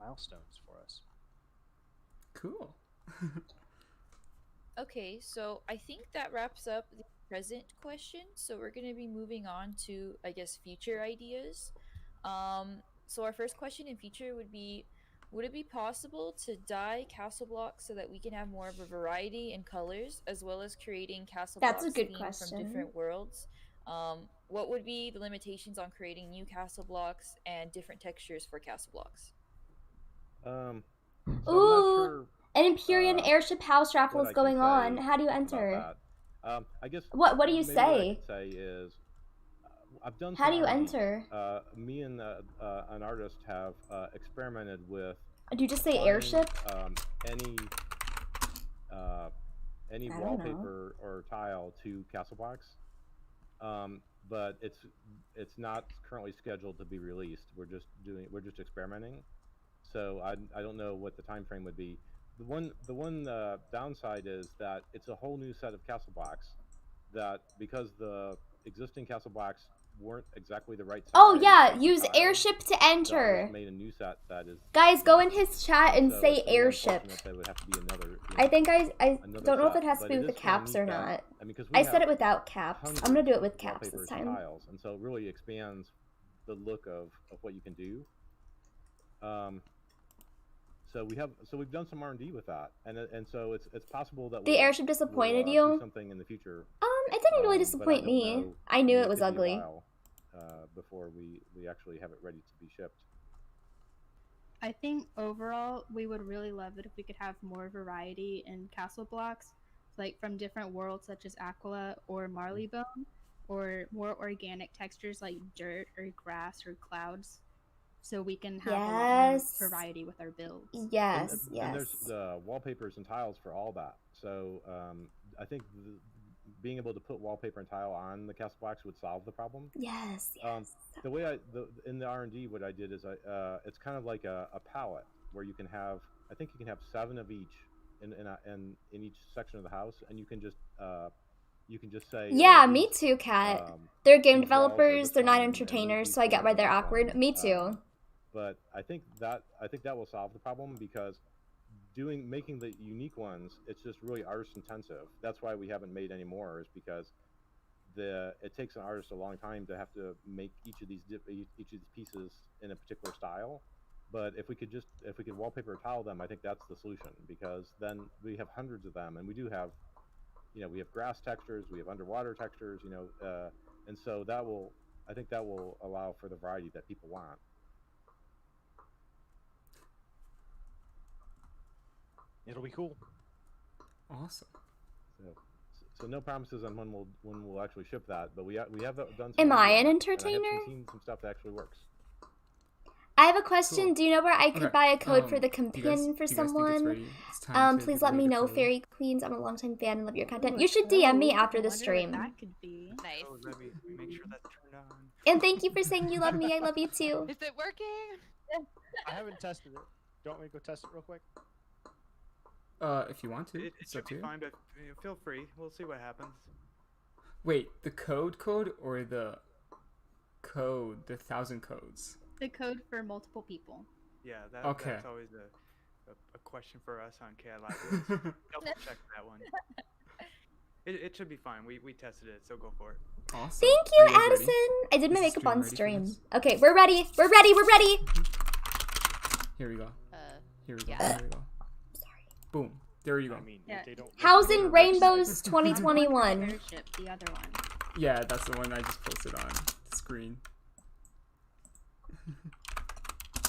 milestones for us. Cool. Okay, so I think that wraps up the present question. So we're going to be moving on to, I guess, future ideas. So our first question in future would be, would it be possible to dye castle blocks so that we can have more of a variety in colors, as well as creating castle That's a blocks good themed question. from different worlds? What would be the limitations on creating new castle blocks and different textures for castle blocks? So Ooh, I'm not sure, an Empyrean airship house raffle is what I can going on. say How do you about enter? that. I guess What do you maybe what I say? could say is I've done How some do you R&D. enter? Me and an artist have experimented with Do you just say applying, airship? any I don't wallpaper or tile to castle blocks, but it's not currently scheduled to be released. We're just experimenting, so I don't know what the time frame would be. The one downside is that it's a whole new set of castle blocks that, because the existing castle blocks weren't exactly the right size. Oh yeah, for use tiles, airship to the artist enter. made a new set that is. Guys, go in yeah. his chat and So say it's a little airship. unfortunate that would have to be another, I think I another don't know if set, it has to but be it with the is kinda caps neat or that- not. I mean, 'cause we I said have it without caps. I'm gonna do it with caps this wallpapers and time. tiles, and so it really expands the look of what you can do. So we've done some R&D with that, and so it's possible that The airship disappointed we'll, you? do something in the future. It didn't really But disappoint I don't me. know. I knew mean, it was could be a ugly. while, before we actually have it ready to be shipped. I think overall we would really love it if we could have more variety in castle blocks, like from different worlds such as Aquila or Marleybone, or more organic textures like dirt or grass or clouds, so we can have a lot more Yes. variety with our builds. Yes, And there's yes. wallpapers and tiles for all that. So I think being able to put wallpaper and tile on the castle blocks would solve the problem. Yes, yes. The way in the R&D, what I did is it's kind of like a palette where you can have, I think you can have 7 of each in each section of the house, and you can just say, Yeah, well, me these, too, Kat. They're game these walls are developers, this they're not one, and entertainers, these so I get floors why are they're this awkward. one. Me too. But I think that will solve the problem, because making the unique ones, it's just really artist intensive. That's why we haven't made any more, is because it takes an artist a long time to have to make each of these pieces in a particular style. But if we could wallpaper or tile them, I think that's the solution, because then we have hundreds of them, and we do have, we have grass textures, we have underwater textures, and so I think that will allow for the variety that people want. It'll be cool. Awesome. So no promises on when we'll actually ship that, but we have done. Some Am I an and I have entertainer? seen some stuff that actually works. I have a question. Cool. Do you know where I could Okay, buy a code for the do you guys- companion for do you guys think it's someone? ready? It's time to Please give let away me the know, code. Fairy Queens. I'm a longtime fan and love your content. Ooh, You should DM me code. after I the wonder what stream. that could be. Nice. Oh, let me make sure that's turned on. And thank you for saying you love me. I love you too. Is it working? I haven't tested it. Do you want me to go test it real quick? If you want to, It it's should up to be you. fine, but feel free. We'll see what happens. Wait, the code or the code, the 1,000 codes? The code for multiple people. Yeah, Okay. that's always a question for us on Cat Libraries. Double check that one. It should be fine. We tested it, so go for it. Awesome. Thank Are you, guys ready? Addison. I did my Is the makeup on ready for stream. this? Okay, we're ready. We're ready. We're ready. Here we go. Here we go. Yeah. Here we go. Boom. There you go. I mean, Yeah. if they don't. Housing Rainbows I'm on the 2021. airship, the other one. Yeah, that's the one I just posted on the screen.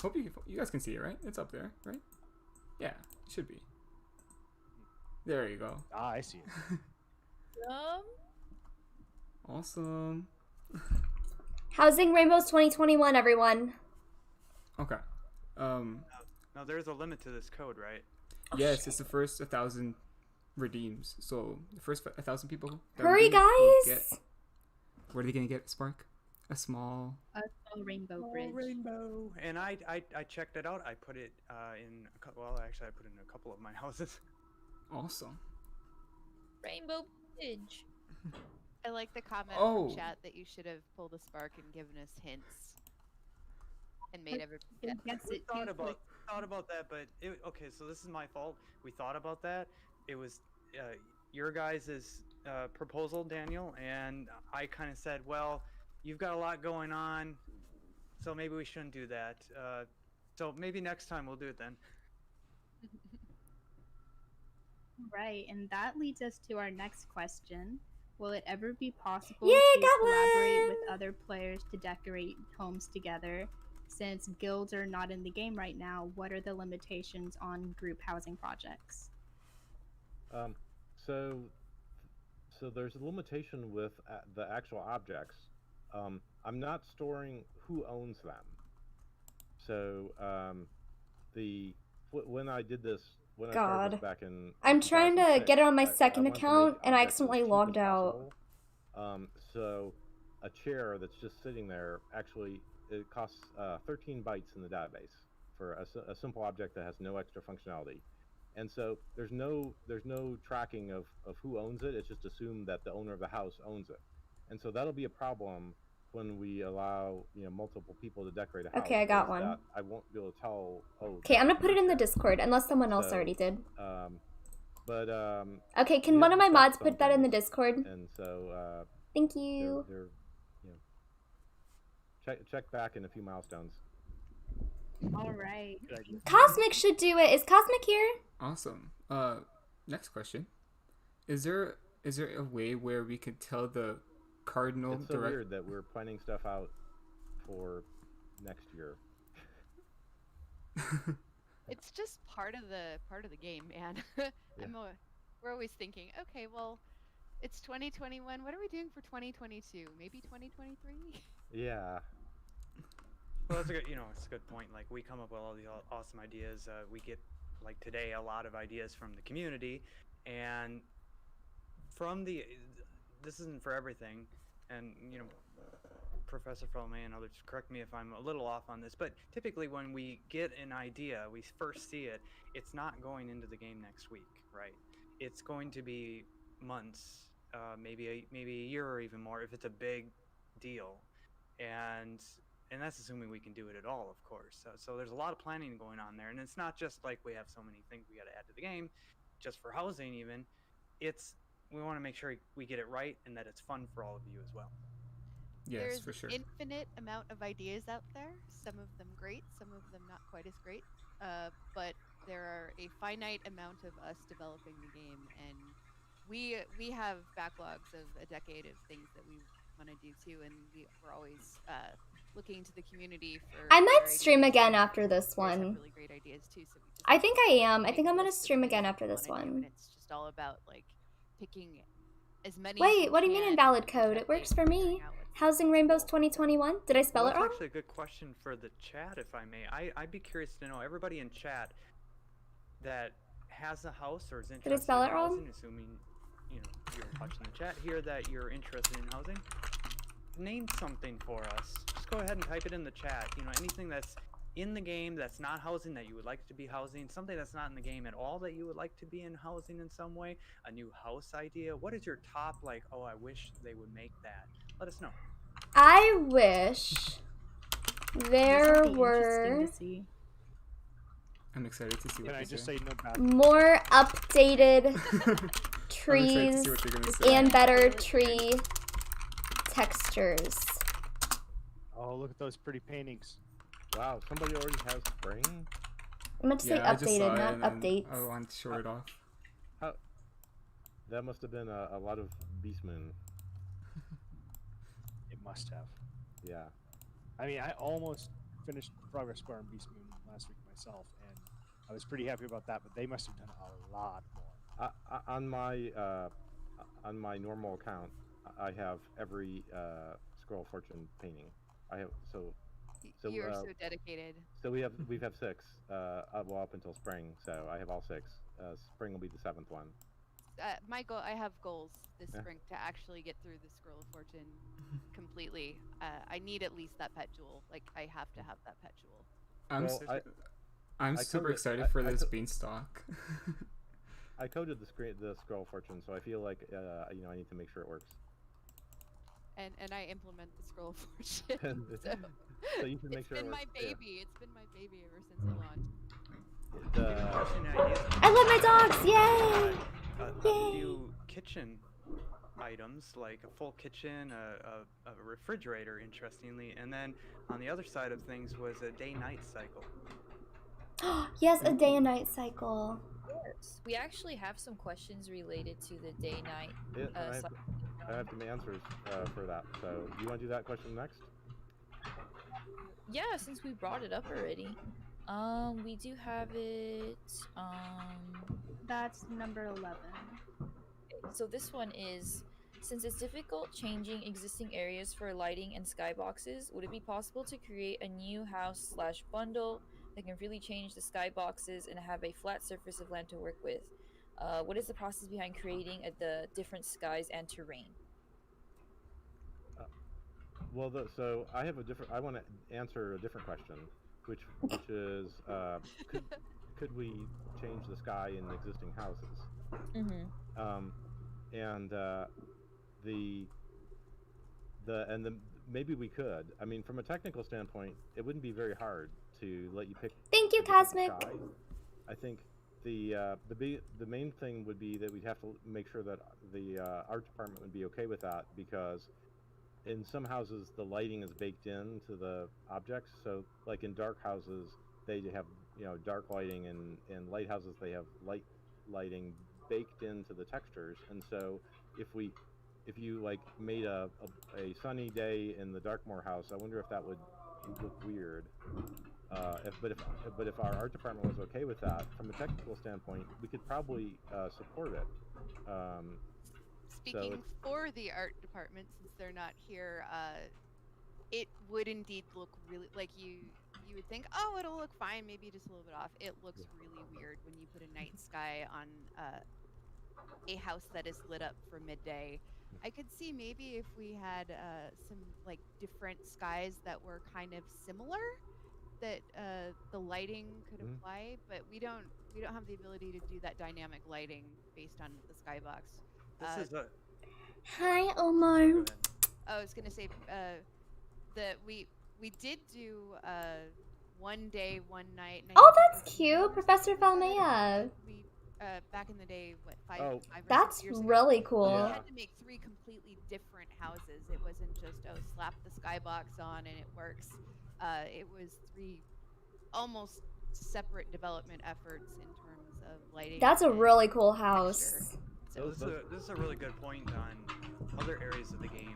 Hope you guys can see it, right? It's up there, right? Yeah, it should be. There you go. Ah, I see it. Awesome. Housing Rainbows 2021, everyone. Okay. Now there's a limit to this code, right? Yes, it's the first 1,000 redeems. So the first 1,000 people. that Hurry, redeem will guys. get- what are they gonna get, Spark? A small. A rainbow bridge. Rainbow. And I checked it out. I put it in a couple. Well, actually, I put it in a couple of my houses. Awesome. Rainbow Bridge. I like the comment Oh. from chat that you should have pulled a spark and given us hints and made everybody Who guess. gets We it thought too about quick? that, but okay. So this is my fault. We thought about that. It was your guys' proposal, Daniel, and I kind of said, well, you've got a lot going on, so maybe we shouldn't do that. So maybe next time we'll do it then. Right, and that leads us to our next question. Will it ever be possible Yay, to got collaborate one! with other players to decorate homes together? Since guilds are not in the game right now, what are the limitations on group housing projects? So there's a limitation with the actual objects. I'm not storing who owns them. So when I did this, when I started this God. back in, I'm trying to 2006, get it on my I second wanted to account, make and I objects as accidentally cheap as logged out. possible. So a chair that's just sitting there actually it costs 13 bytes in the database for a simple object that has no extra functionality. And so there's no tracking of who owns it. It's just assumed that the owner of the house owns it. And so that'll be a problem when we allow multiple people to decorate a house. Okay, I got is one. that I won't be able to tell. Oh, Okay, I'm gonna that's put it in the your chair. Discord, unless someone else So, already did. But Okay, can we one have of my to mods track put that in the something, Discord? And so Thank you. they're check back in a few milestones. All right. Good idea. Cosmic should do it. Is Cosmic here? Awesome. Next question. Is there a way where we could tell the cardinal It's so weird that we're planning stuff out for next year. It's just part of the game, man. We're always thinking, okay, well, it's 2021. What are we doing for 2022? Maybe 2023? Yeah. Well, that's a good, it's a good point. Like we come up with all these awesome ideas. We get like today a lot of ideas from the community, and this isn't for everything, and Professor Fellman and others correct me if I'm a little off on this, but typically when we get an idea, we first see it. It's not going into the game next week, right? It's going to be months, maybe a year or even more if it's a big deal, and that's assuming we can do it at all, of course. So there's a lot of planning going on there, and it's not just like we have so many things we got to add to the game, just for housing even. We want to make sure we get it right and that it's fun for all of you as well. Yes, There's for sure. infinite amount of ideas out there. Some of them great, some of them not quite as great. But there are a finite amount of us developing the game, and we have backlogs of a decade of things that we want to do too, and we're always looking to the community for. I might their stream ideas. again after this You guys have one. really great ideas too. So we just I think I am. I make think I'm a gonna list of stream things again that after we this wanna do, one. and it's just all about like picking as many. Wait, what do you mean invalid code? It works for me. Housing Rainbows 2021. Did I spell Well, it that's wrong? actually a good question for the chat, if I may. I'd be curious to know, everybody in chat that has a house or is interested spell in it wrong? housing, assuming you're watching the chat here that you're interested in housing, name something for us. Just go ahead and type it in the chat. Anything that's in the game that's not housing that you would like to be housing, something that's not in the game at all that you would like to be in housing in some way, a new house idea. What is your top, like, oh, I wish they would make that? Let us know. I wish there This'll be were interesting to see. I'm excited to see what Can I you just say. say no bathroom? more updated I'm excited trees to see what you're gonna say. and better tree textures. Oh, look at those pretty paintings. Wow, somebody already has spring? I meant to say Yeah, I just saw updated, it not and then updates. I want to show it off. That must have been a lot of Beast Moon. It must have. Yeah. I mean, I almost finished Progress Bar and Beast Moon last week myself, and I was pretty happy about that. But they must have done a lot more. On my normal account, I have every Scroll of Fortune painting. I have so You're so dedicated. So we have 6. Well, up until spring, so I have all 6. Spring will be the 7th one. My goal, I have goals this spring to actually get through the Scroll of Fortune completely. I need at least that pet jewel. Like, I have to have that pet jewel. I'm I super coded- excited I- for I this co- beanstalk. I coded the Scroll of Fortune, so I feel like I need to make sure it works. And I implement the Scroll of Fortune. So you should make sure it It's been my works, yeah. baby. It's been my baby ever since it launched. I love my dogs! Yay! A few kitchen items, like a full kitchen, a refrigerator, interestingly, and then on the other side of things was a day-night cycle. Yes, a day and night cycle. We actually have some questions related to the day-night. I have some answers for that. So you want to do that question next? Yeah, since we brought it up already. We do have it. That's number 11. So this one is, since it's difficult changing existing areas for lighting and skyboxes, would it be possible to create a new house / bundle that can really change the skyboxes and have a flat surface of land to work with? What is the process behind creating the different skies and terrain? Well, so I have a different. I want to answer a different question, which is could we change the sky in existing houses? Mm-hmm. Maybe we could. I mean, from a technical standpoint, it wouldn't be very hard to let you pick. Thank you, a different Cosmic. sky. I think the main thing would be that we'd have to make sure that the art department would be okay with that, because in some houses the lighting is baked into the objects. So like in dark houses they have dark lighting, and in light houses they have lighting baked into the textures. And so if you like made a sunny day in the Darkmoor house, I wonder if that would look weird. But if our art department was okay with that, from a technical standpoint, we could probably support it. Speaking for the art department, since they're not here, it would indeed look really like you would think, oh, it'll look fine, maybe just a little bit off. It looks really weird when you put a night sky on a house that is lit up for midday. I could see maybe if we had some like different skies that were kind of similar, that the lighting could apply, but we don't have the ability to do that dynamic lighting based on the skybox. This is a. Hi, Omar. I was gonna say that we did do one day, one night. And I Oh, think it that's was cute, more Professor similar. Falmea. We back in the day, what, five or That's 6 years ago, really cool. we had to make 3 completely different houses. It wasn't just slap the skybox on and it works. It was 3 almost separate development efforts in terms of lighting. That's a and really cool texture. house. So This is a really good point on other areas of the game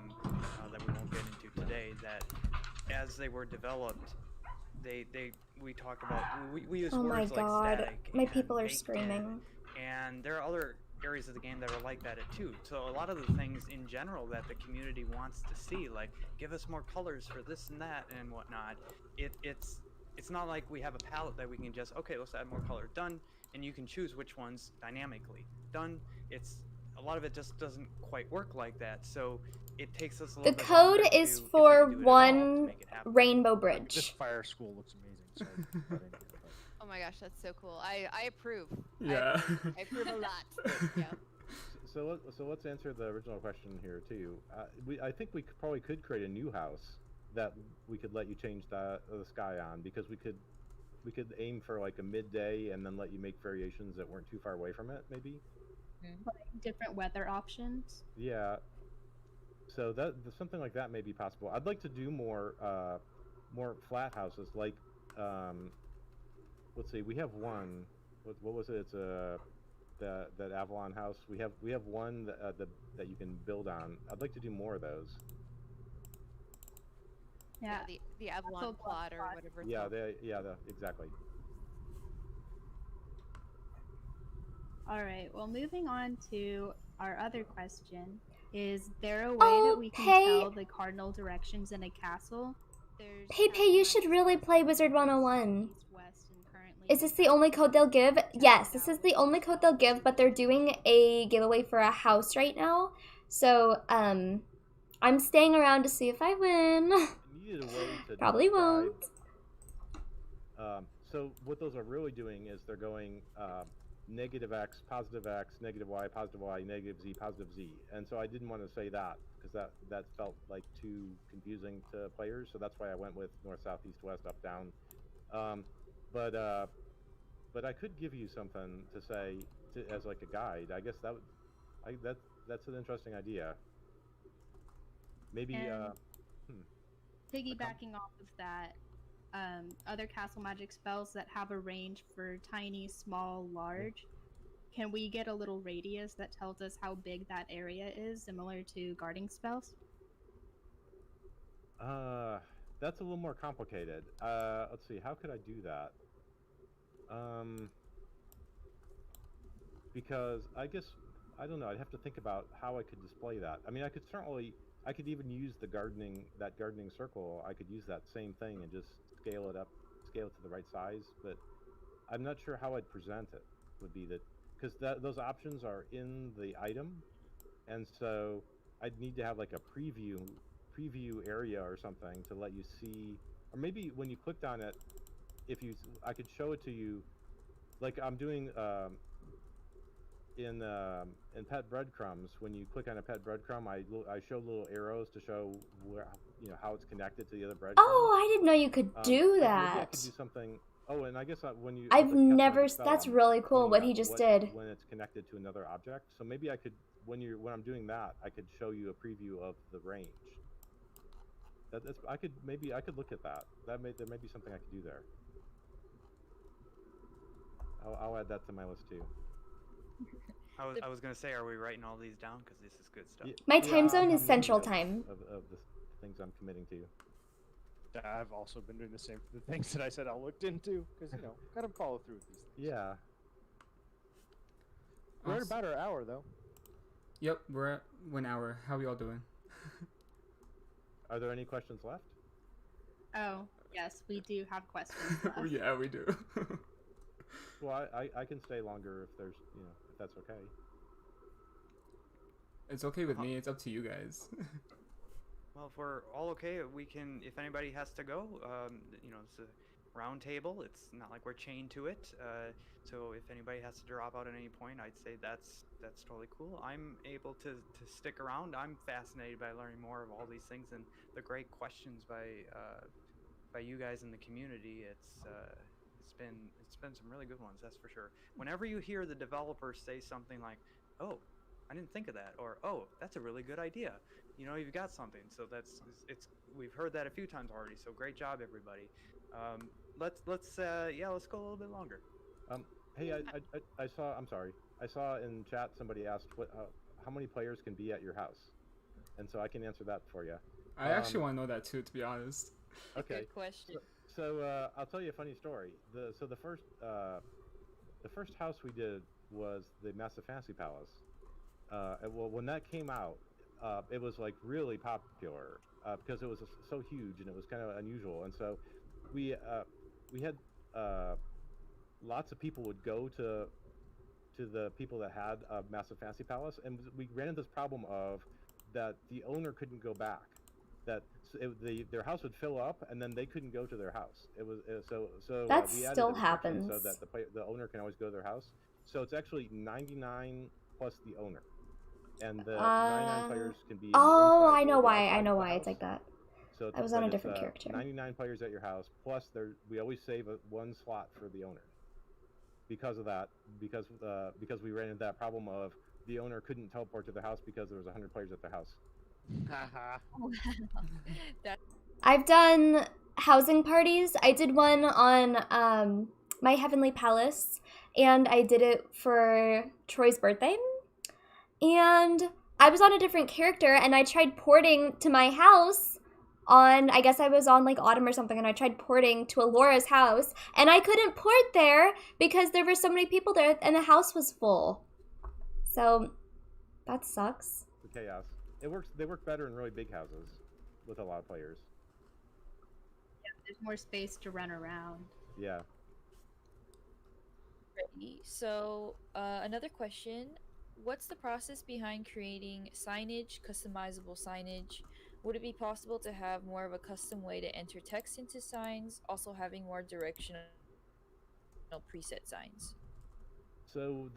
that we won't get into today, that as they were developed, we talked about we use Oh my words like god, static my and people are baked in, screaming. and there are other areas of the game that are like that too. So a lot of the things in general that the community wants to see, like give us more colors for this and that and whatnot, it's not like we have a palette that we can just, okay, let's add more color, done, and you can choose which ones dynamically, done. It's a lot of it just doesn't quite work like that, so it takes us a The little bit code longer is to, if we for can do it at all, to one make it happen. rainbow This bridge. fire school looks amazing. Sorry to butt in here, but Oh my gosh, that's so cool. I approve. Yeah. I approve a lot. Yeah. So let's answer the original question here too. I think we probably could create a new house that we could let you change the sky on, because we could aim for like a midday and then let you make variations that weren't too far away from it, maybe. Like different weather options. Yeah. So something like that may be possible. I'd like to do more flat houses. Like, let's see, we have one. What was it? It's that Avalon house. We have one that you can build on. I'd like to do more of those. Yeah. The Avalon plot or whatever it's called. Exactly. All right. Well, moving on to our other question. Is there a way that we can tell the cardinal directions in a castle? There's Pepe, you should really play Wizard 101. east, west, and currently Is this the only code they'll give? Yes, this is the only code they'll give, but they're doing a giveaway for a house right now. So, I'm staying around to see if I win. I needed a way to Probably describe- won't. So what those are really doing is they're going negative x, negative y, positive y, negative z, positive z. And so I didn't want to say that because that felt like too confusing to players. So that's why I went with north, south, east, west, up, down. But I could give you something to say as like a guide. I guess that's an interesting idea. Maybe piggybacking off of that, other castle magic spells that have a range for tiny, small, large. Can we get a little radius that tells us how big that area is, similar to guarding spells? That's a little more complicated. Let's see, how could I do that? Because I guess, I don't know, I'd have to think about how I could display that. I mean, I could even use that gardening circle. I could use that same thing and just scale it to the right size, but I'm not sure how I'd present it, because those options are in the item, and so I'd need to have like a preview area or something to let you see, or maybe when you clicked on it, I could show it to you, like I'm doing in pet breadcrumbs. When you click on a pet breadcrumb, I show little arrows to show where, how it's connected to the other breadcrumbs. Oh, I didn't know you could do that. Maybe I could do something. Oh, and I guess when you I've never. That's really cool what he just did. When it's connected to another object, so maybe I could, when I'm doing that, I could show you a preview of the range. I could look at that. There may be something I could do there. I'll add that to my list too. I was gonna say, are we writing all these down? Because this is good stuff. My time zone is I'm Central thinking Time. Of the things I'm committing to. I've also been doing the things that I said I looked into, because gotta follow through with these things. Yeah. We're at about our hour though. Yep, we're at 1 hour. How we all doing? Are there any questions left? Oh, yes, we do have questions left. Yeah, we do. Well, I can stay longer if there's, if that's okay. It's okay with me. It's up to you guys. Well, if we're all okay, we can. If anybody has to go, it's a round table. It's not like we're chained to it. So if anybody has to drop out at any point, I'd say that's totally cool. I'm able to stick around. I'm fascinated by learning more of all these things and the great questions by you guys in the community. It's been some really good ones, that's for sure. Whenever you hear the developers say something like, "Oh, I didn't think of that," or "Oh, that's a really good idea," you've got something. So we've heard that a few times already. So great job, everybody. Let's go a little bit longer. Hey, I saw. I'm sorry. I saw in chat somebody asked how many players can be at your house, and so I can answer that for you. I actually want to know that too, to be honest. Okay. Good question. So I'll tell you a funny story. The first house we did was the Massive Fantasy Palace. Well, when that came out, it was like really popular because it was so huge and it was kind of unusual. And so we had lots of people would go to the people that had a Massive Fantasy Palace, and we ran into this problem of that the owner couldn't go back. Their house would fill up, and then they couldn't go to their house. It was That we added still a restriction so happens. that the owner can always go to their house. So it's actually 99 plus the owner, and the 99 players can be. Oh, inside I know or the why. I outside know of the why it's house. like that. So I was but on a it's, different character. 99 players at your house, plus we always save one slot for the owner. Because of that, because we ran into that problem of the owner couldn't teleport to their house because there was 100 players at their house. That I've done housing parties. I did one on my Heavenly Palace, and I did it for Troy's birthday. And I was on a different character, and I tried porting to my house on, I guess I was on like Autumn or something, and I tried porting to Alora's house, and I couldn't port there because there were so many people there, and the house was full. So that sucks. The chaos. They work better in really big houses with a lot of players. There's more space to run around. Yeah. ready. So, another question. What's the process behind creating signage, customizable signage? Would it be possible to have more of a custom way to enter text into signs, also having more directional preset signs? So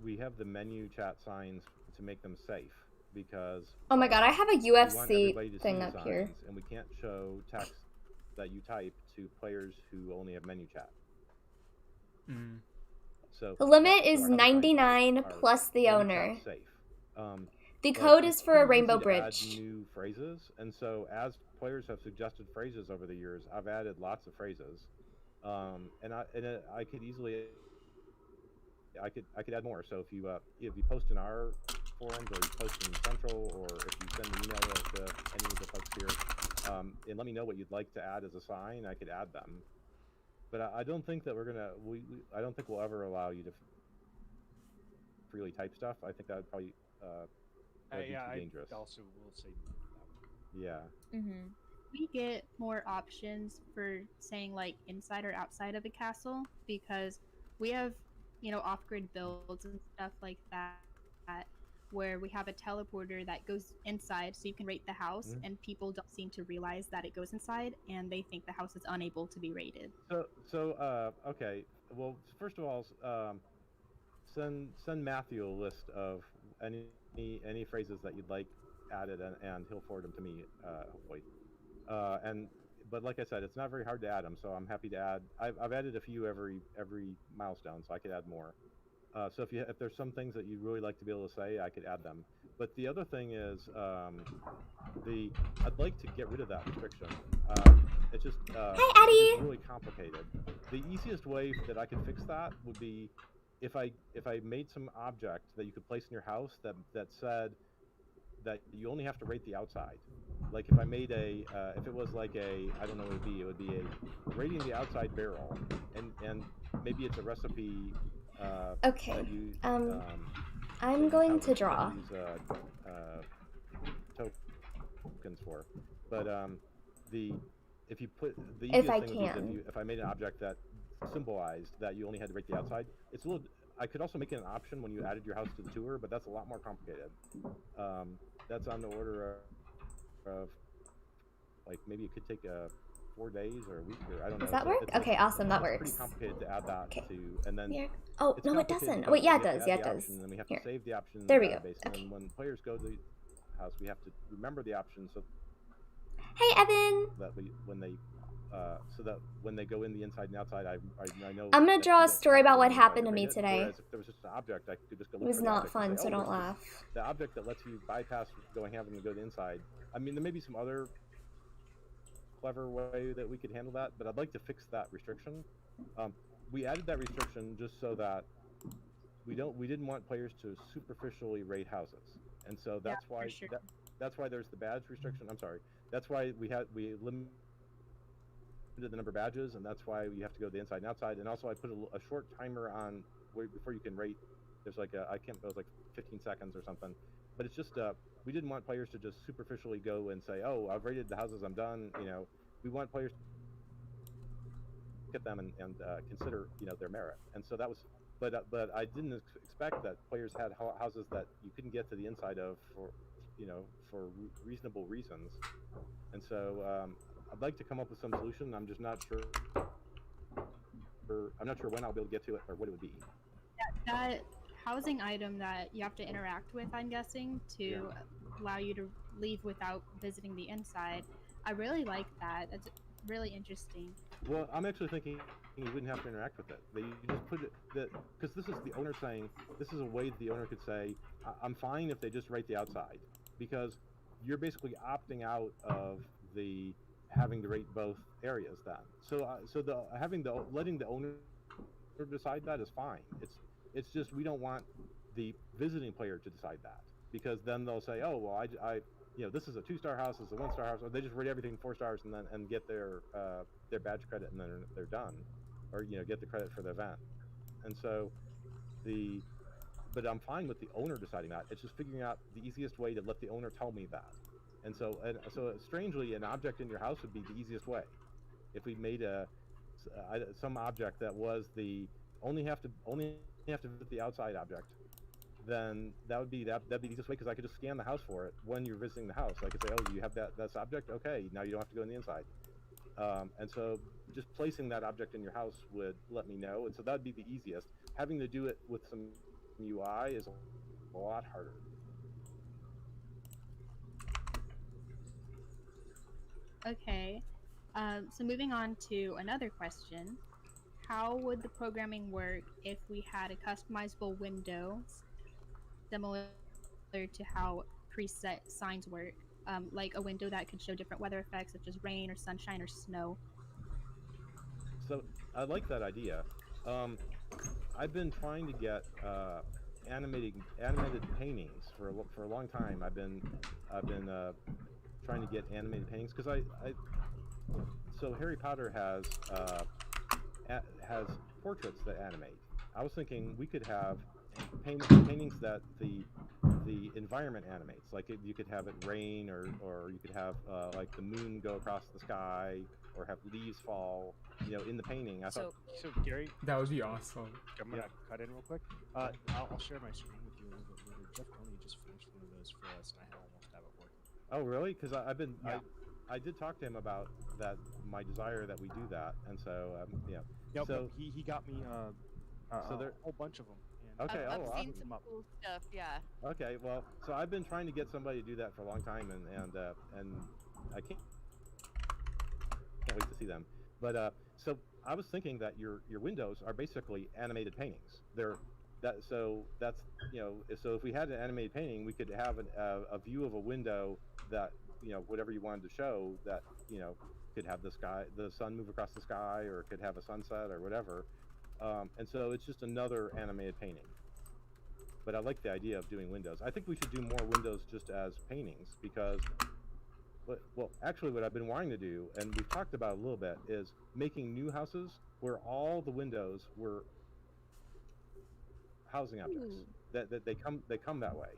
we have the menu chat signs to make them safe because. Oh my god, I have a we want UFC everybody to see thing the up here. signs, and we can't show text that you type to players who only have menu chat. Mm. So The limit so is our house signs 99 are plus the menu chat owner. safe. The But code it's is for a pretty Rainbow easy to add Bridge. new phrases, and so as players have suggested phrases over the years, I've added lots of phrases, I could easily I could add more. So if you post in our forums or you post in Central, or if you send an email to any of the folks here, and let me know what you'd like to add as a sign, I could add them. But I don't think that we're gonna I don't think we'll ever allow you to freely type stuff. I think that would probably be too dangerous. I also will say no to that one. Yeah. Mm-hmm. We get more options for saying like inside or outside of the castle because we have, off-grid builds and stuff like that where we have a teleporter that goes inside so you can rate the house, and people don't seem to realize that it goes inside and they think the house is unable to be rated. So okay. Well, first of all, send Matthew a list of any phrases that you'd like added, and he'll forward them to me, hopefully. But like I said, it's not very hard to add them, so I'm happy to add. I've added a few every milestone, so I could add more. So if there's some things that you'd really like to be able to say, I could add them. But the other thing is, I'd like to get rid of that restriction. It's just Hi, Eddie. It's really complicated. The easiest way that I could fix that would be if I made some object that you could place in your house that said that you only have to rate the outside. Like if I made if it was like I don't know what it would be a rating the outside barrel, and maybe it's a recipe. Okay. That you, I'm going to draw. Tokens for, but if you put the If easiest I thing would can. be if I made an object that symbolized that you only had to rate the outside. It's a little. I could also make it an option when you added your house to the tour, but that's a lot more complicated. That's on the order of like maybe it could take 4 days or a week, or I don't know. Does that work? Okay, awesome. That it's works. Pretty complicated to add that Okay. to, and then. Here. Oh, it's no, it complicated doesn't. because Wait, yeah, it we have does. to Yeah, add it the does. option, and then we have Here. to save the option in There the we go. database, Okay. and when players go to the house, we have to remember the option so Hey, Evan. that when they go in the inside and outside, I know. I'm gonna that draw you a don't story have about to what rate happened to me it, today. Whereas if there was just an object, I could just go It look was for the not object and fun, say, so oh, don't this is laugh. the object that lets you bypass having to go to the inside. I mean, there may be some other clever way that we could handle that, but I'd like to fix that restriction. We added that restriction just so that we didn't want players to superficially rate houses, and so that's why sure. that's why there's the badge restriction. I'm sorry, that's why we limited the number of badges, and that's why you have to go to the inside and outside. And also, I put a short timer on before you can rate. There's like I can't. It was like 15 seconds or something. But it's just we didn't want players to just superficially go and say, "Oh, I've rated the houses, I'm done." We want players to look at them and consider their merit. And so that was. But I didn't expect that players had houses that you couldn't get to the inside of for reasonable reasons. And so I'd like to come up with some solution. I'm just not sure. I'm not sure when I'll be able to get to it or what it would be. That housing item that you have to interact with, I'm guessing, to allow you to leave without visiting the inside. I really like that. That's really interesting. Well, I'm actually thinking you wouldn't have to interact with it. You just put it because this is the owner saying this is a way that the owner could say, "I'm fine if they just rate the outside," because you're basically opting out of the having to rate both areas then. So letting the owner decide that is fine. It's just we don't want the visiting player to decide that, because then they'll say, "Oh, well, I this is a 2-star house, this is a 1-star house," or they just rate everything 4 stars and get their badge credit and then they're done, or get the credit for the event. And so but I'm fine with the owner deciding that. It's just figuring out the easiest way to let the owner tell me that. And so strangely, an object in your house would be the easiest way. If we made some object that was the only have to visit the outside object, then that'd be the easiest way, because I could just scan the house for it when you're visiting the house. I could say, "Oh, you have this object? Okay, now you don't have to go on the inside." And so just placing that object in your house would let me know, and so that'd be the easiest. Having to do it with some UI is a lot harder. Okay, so moving on to another question. How would the programming work if we had a customizable window similar to how preset signs work? Like a window that could show different weather effects such as rain or sunshine or snow. So I like that idea. I've been trying to get animated paintings for a long time. I've been trying to get animated paintings because so Harry Potter has portraits that animate. I was thinking we could have paintings that the environment animates. Like you could have it rain, or you could have like the moon go across the sky, or have leaves fall, in the painting. So Gary, That would be awesome. I'm gonna cut in real quick. I'll share my screen with you a little bit later. Jeff Coney just finished one of those for us, and I almost have it working. Oh, really? Because I did talk to him about that, my desire that we do that, and so Yep, so he got me so there a whole bunch of them. Okay, I've awesome. seen some cool stuff. Yeah. Okay, well, so I've been trying to get somebody to do that for a long time, and I can't wait to see them. But so I was thinking that your windows are basically animated paintings. So if we had an animated painting, we could have a view of a window that whatever you wanted to show, that could have the sun move across the sky, or it could have a sunset or whatever. And so it's just another animated painting. But I like the idea of doing windows. I think we should do more windows just as paintings, because, well, actually what I've been wanting to do, and we've talked about a little bit, is making new houses where all the windows were housing objects. That they come that way,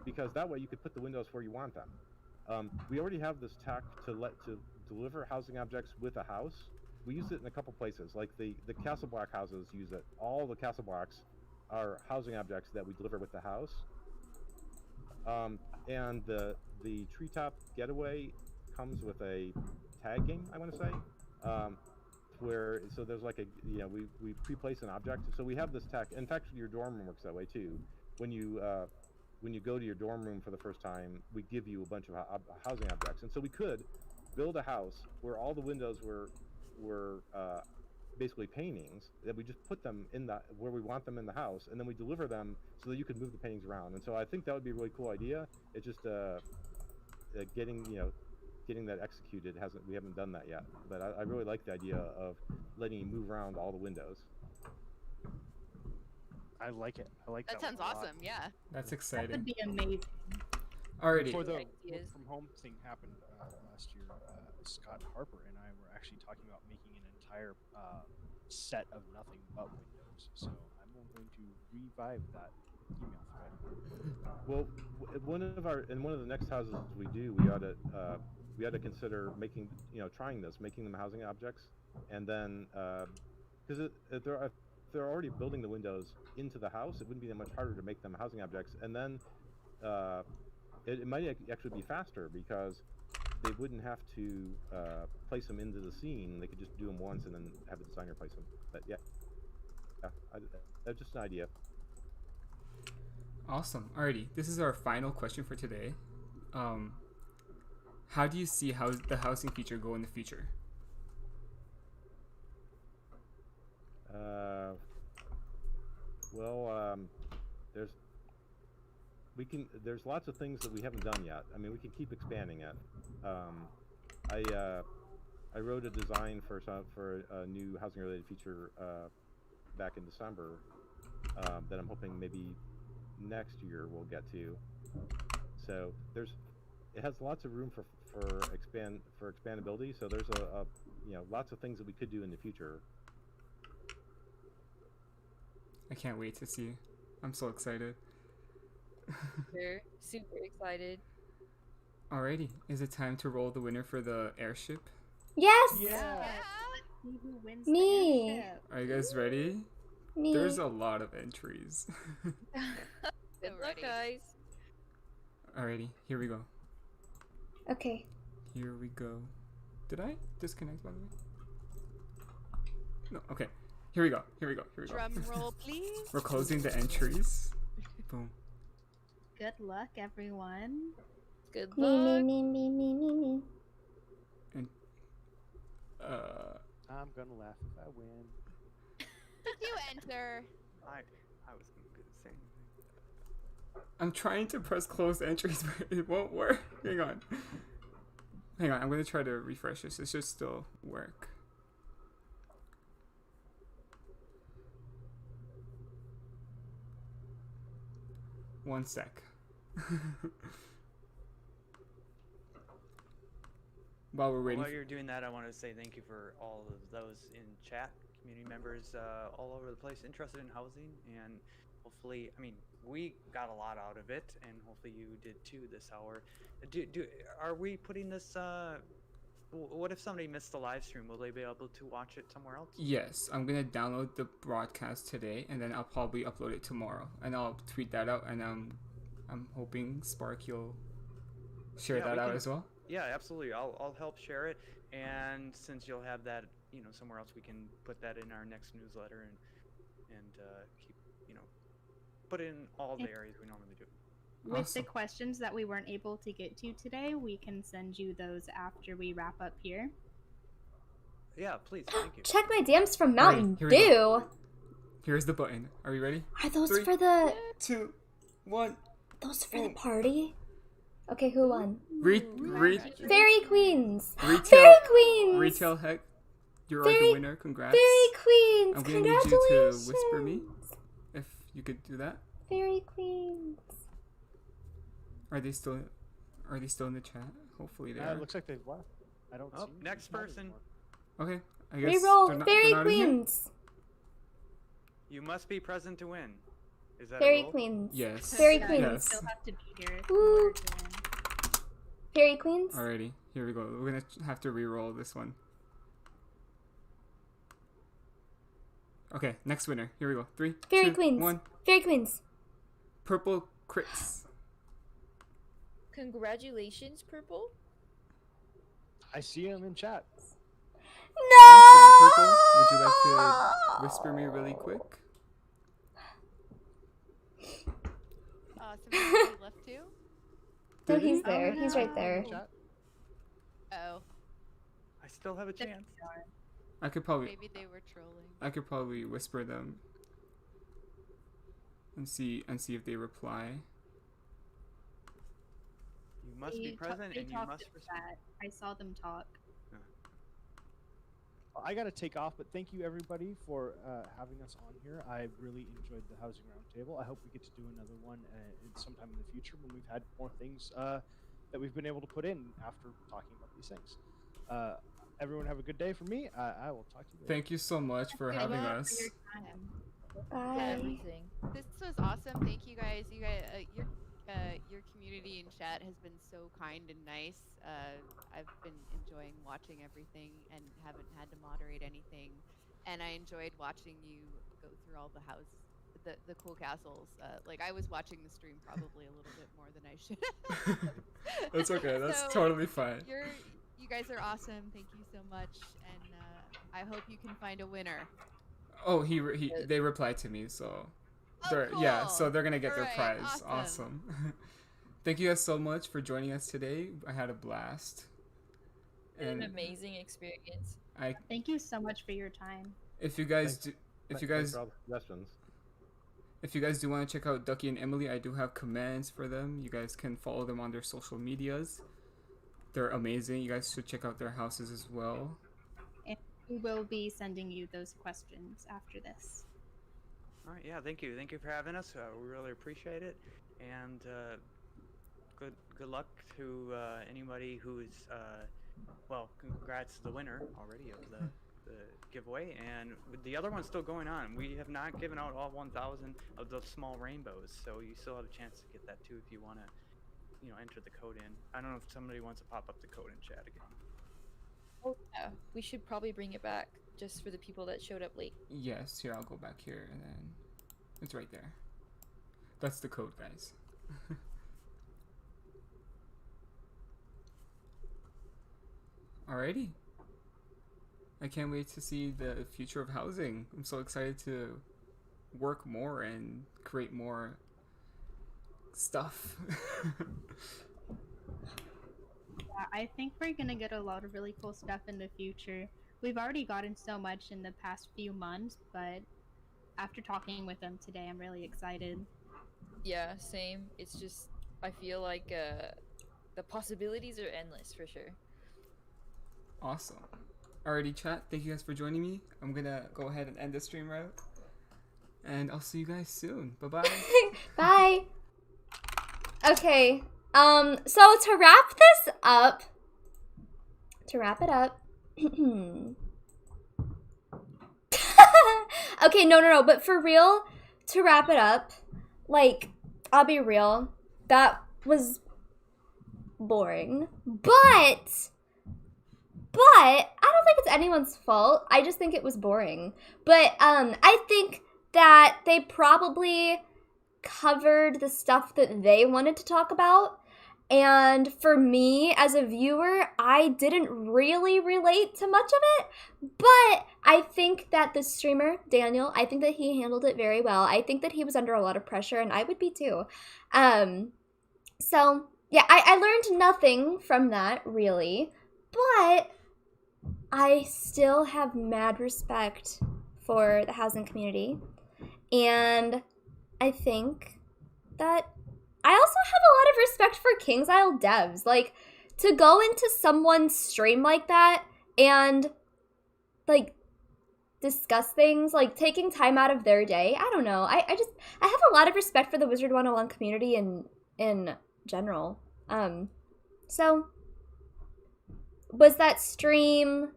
because that way you could put the windows where you want them. We already have this tech to deliver housing objects with a house. We use it in a couple places, like the Castle Block houses use it. All the Castle Blocks are housing objects that we deliver with the house. And the Treetop Getaway comes with a tag game, I want to say, so there's like we pre-place an object. So we have this tech. In fact, your dorm room works that way too. When you go to your dorm room for the first time, we give you a bunch of housing objects, and so we could build a house where all the windows were basically paintings, that we just put them in where we want them in the house, and then we deliver them so that you could move the paintings around. And so I think that would be a really cool idea. It's just getting that executed. We haven't done that yet, but I really like the idea of letting you move around all the windows. I like it. I like that. That sounds awesome. Yeah. That's That exciting. would be amazing. Alrighty. Before the Ideas. work from home thing happened last year, Scott Harper and I were actually talking about making an entire set of nothing but windows. So I'm going to revive that email thread. Well, one of the next houses we do, we ought to consider making, trying this, making them housing objects, and then because if they're already building the windows into the house, it wouldn't be that much harder to make them housing objects, and then it might actually be faster because they wouldn't have to place them into the scene. They could just do them once and then have a designer place them. But yeah, that's just an idea. Awesome. Alrighty, this is our final question for today. How do you see the housing feature go in the future? There's lots of things that we haven't done yet. I mean, we can keep expanding it. I wrote a design for a new housing related feature back in December that I'm hoping maybe next year we'll get to. So it has lots of room for expandability. So there's lots of things that we could do in the future. I can't wait to see. I'm so excited. We're super excited. Alrighty, is it time to roll the winner for the airship? Yes. Yeah. See who wins Me. the airship. Are you guys ready? Me. There's a lot of entries. Good luck, ready. guys. Alrighty, here we go. Okay. Here we go. Did I disconnect, by the way? No, okay. Here we go. Drum roll, please. We're closing the entries. Boom. Good luck, everyone. Good Me, luck. me. And I'm gonna laugh if I win. Did you enter? I was gonna say anything. I'm trying to press close entries, but it won't work. Hang on. I'm gonna try to refresh this. It should still work. One sec. While we're waiting. While you're doing that, I want to say thank you for all of those in chat, community members all over the place interested in housing, and hopefully, I mean, we got a lot out of it, and hopefully you did too this hour. Are we putting this? What if somebody missed the live stream? Will they be able to watch it somewhere else? Yes, I'm gonna download the broadcast today, and then I'll probably upload it tomorrow, and I'll tweet that out. And I'm hoping Spark, you'll share that out as well. Yeah, absolutely. I'll help share it, and since you'll have that, somewhere else, we can put that in our next newsletter and keep, put it in all the areas we normally do. With Awesome. the questions that we weren't able to get to today, we can send you those after we wrap up here. Yeah, please. Thank you. Check my DMs from Mountain here we Dew. Here's the button. Are we ready? Are those 3, for the 2, 1. those for the party? Okay, who won? Fairy Queens. Retail, Fairy Queens. Retail Heck, you're Fairy- the winner. Congrats. Fairy Queens. I'm gonna need Congratulations. you to whisper me, if you could do that. Fairy Queens. Are they still in the chat? Hopefully they It are. looks like they've left. I don't Oh, see next them person. anymore. Okay, I guess Reroll. they're not Fairy in here? Queens. You must be present to win. Is that a Fairy rule? Queens. Yes. Fairy Yeah, Queens. you Yes. still have to be here. Woo. in order to win. Fairy Queens. Alrighty, here we go. We're gonna have to re-roll this one. Okay, next winner. Here we go. 3, Fairy 2, Queens. 1. Fairy Queens. Purple Crits. Congratulations, Purple. I see them in chat. No. Awesome, Purple. Would you like to whisper me really quick? Awesome. Somebody left too? No, Did he? he's there. He's right there. Chat. Oh, I still have a chance. I could probably maybe they were trolling. whisper them and see if they reply. You must be present, They and you talked must in respond. chat. I saw them talk. Well, I gotta take off, but thank you everybody for having us on here. I really enjoyed the housing roundtable. I hope we get to do another one sometime in the future when we've had more things that we've been able to put in after talking about these things. Everyone have a good day. For me, I will talk to you later. Thank you so much for having For us. your time. Bye. Everything. This was awesome. Thank you guys. Your community and chat has been so kind and nice. I've been enjoying watching everything and haven't had to moderate anything. And I enjoyed watching you go through all the cool castles. Like I was watching the stream probably a little bit more than I should. That's okay. That's So, totally fine. You guys are awesome. Thank you so much, and I hope you can find a winner. Oh, they replied to me, so Cool. so they're gonna get their Alright, prize. awesome. Thank you guys so much for joining us today. I had a blast. An amazing experience. Thank you so much for your time. If you guys Thanks for all the suggestions. If you guys do want to check out Ducky and Emily, I do have commands for them. You guys can follow them on their social medias. They're amazing. You guys should check out their houses as well. And we will be sending you those questions after this. All right, yeah, thank you. Thank you for having us. We really appreciate it. And good luck to anybody who's, well, congrats to the winner already of the giveaway. And the other one's still going on. We have not given out all 1,000 of those small rainbows, so you still have a chance to get that too if you want to, enter the code in. I don't know if somebody wants to pop up the code in chat again. Oh yeah, we should probably bring it back just for the people that showed up late. Yes, here, I'll go back here, and then it's right there. That's the code, guys. Alrighty. I can't wait to see the future of housing. I'm so excited to work more and create more stuff. Yeah, I think we're gonna get a lot of really cool stuff in the future. We've already gotten so much in the past few months, but after talking with them today, I'm really excited. Yeah, same. It's just, I feel like the possibilities are endless for sure. Awesome. Alrighty, chat. Thank you guys for joining me. I'm gonna go ahead and end the stream right. And I'll see you guys soon. Bye-bye. Bye. Okay. So to wrap this up, okay, no, but for real, to wrap it up, like, I'll be real, that was boring, but I don't think it's anyone's fault. I just think it was boring. But I think that they probably covered the stuff that they wanted to talk about. And for me, as a viewer, I didn't really relate to much of it. But I think that the streamer, Daniel, I think that he handled it very well. I think that he was under a lot of pressure, and I would be too. So, yeah, I learned nothing from that, really. But I still have mad respect for the housing community. And I think that I also have a lot of respect for King's Isle devs. Like, to go into someone's stream like that and, like, discuss things, like, taking time out of their day. I don't know. I have a lot of respect for the Wizard 101 community in general. So, was that stream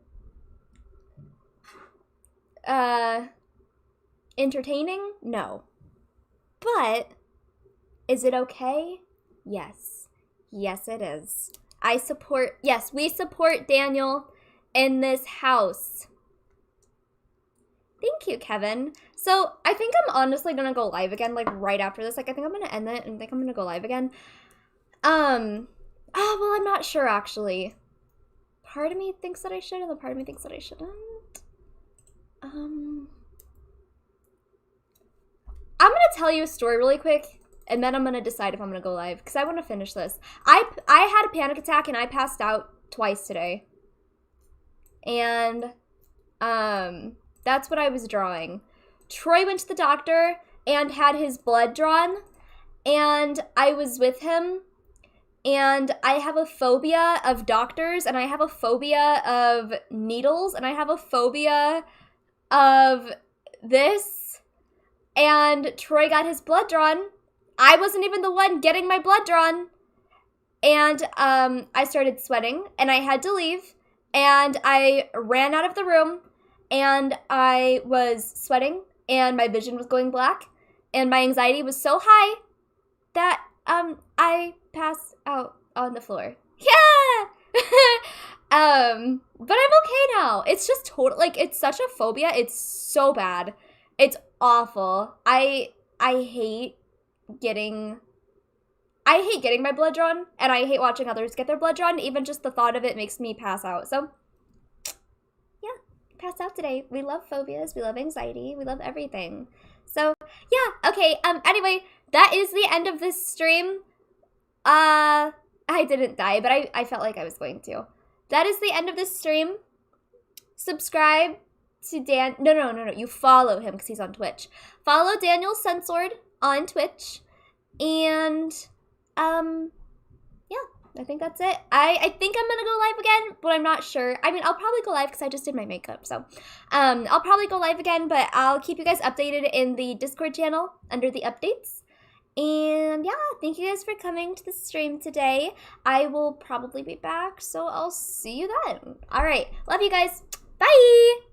entertaining? No. But is it okay? Yes. Yes, it is. We support Daniel in this house. Thank you, Kevin. So I think I'm honestly gonna go live again, like right after this. Like I think I'm gonna end it and think I'm gonna go live again. Oh, well, I'm not sure actually. Part of me thinks that I should, and the part of me thinks that I shouldn't. I'm gonna tell you a story really quick, and then I'm gonna decide if I'm gonna go live, because I want to finish this. I had a panic attack, and I passed out twice today. And, that's what I was drawing. Troy went to the doctor and had his blood drawn, and I was with him, and I have a phobia of doctors, and I have a phobia of needles, and I have a phobia of this, and Troy got his blood drawn. I wasn't even the one getting my blood drawn, and I started sweating, and I had to leave, and I ran out of the room, and I was sweating, and my vision was going black, and my anxiety was so high that I passed out on the floor. Yeah. But I'm okay now. It's just like, it's such a phobia. It's so bad. It's awful. I hate getting my blood drawn, and I hate watching others get their blood drawn. Even just the thought of it makes me pass out. So yeah, pass out today. We love phobias, we love anxiety, we love everything. So yeah, okay, anyway, that is the end of this stream. I didn't die, but I felt like I was going to. That is the end of this stream. Subscribe to Dan. No. You follow him because he's on Twitch. Follow Daniel Sunsword on Twitch. And, yeah, I think that's it. I think I'm gonna go live again, but I'm not sure. I mean, I'll probably go live because I just did my makeup, so, I'll probably go live again, but I'll keep you guys updated in the Discord channel under the updates. And yeah, thank you guys for coming to the stream today. I will probably be back, so I'll see you then. All right, love you guys. Bye!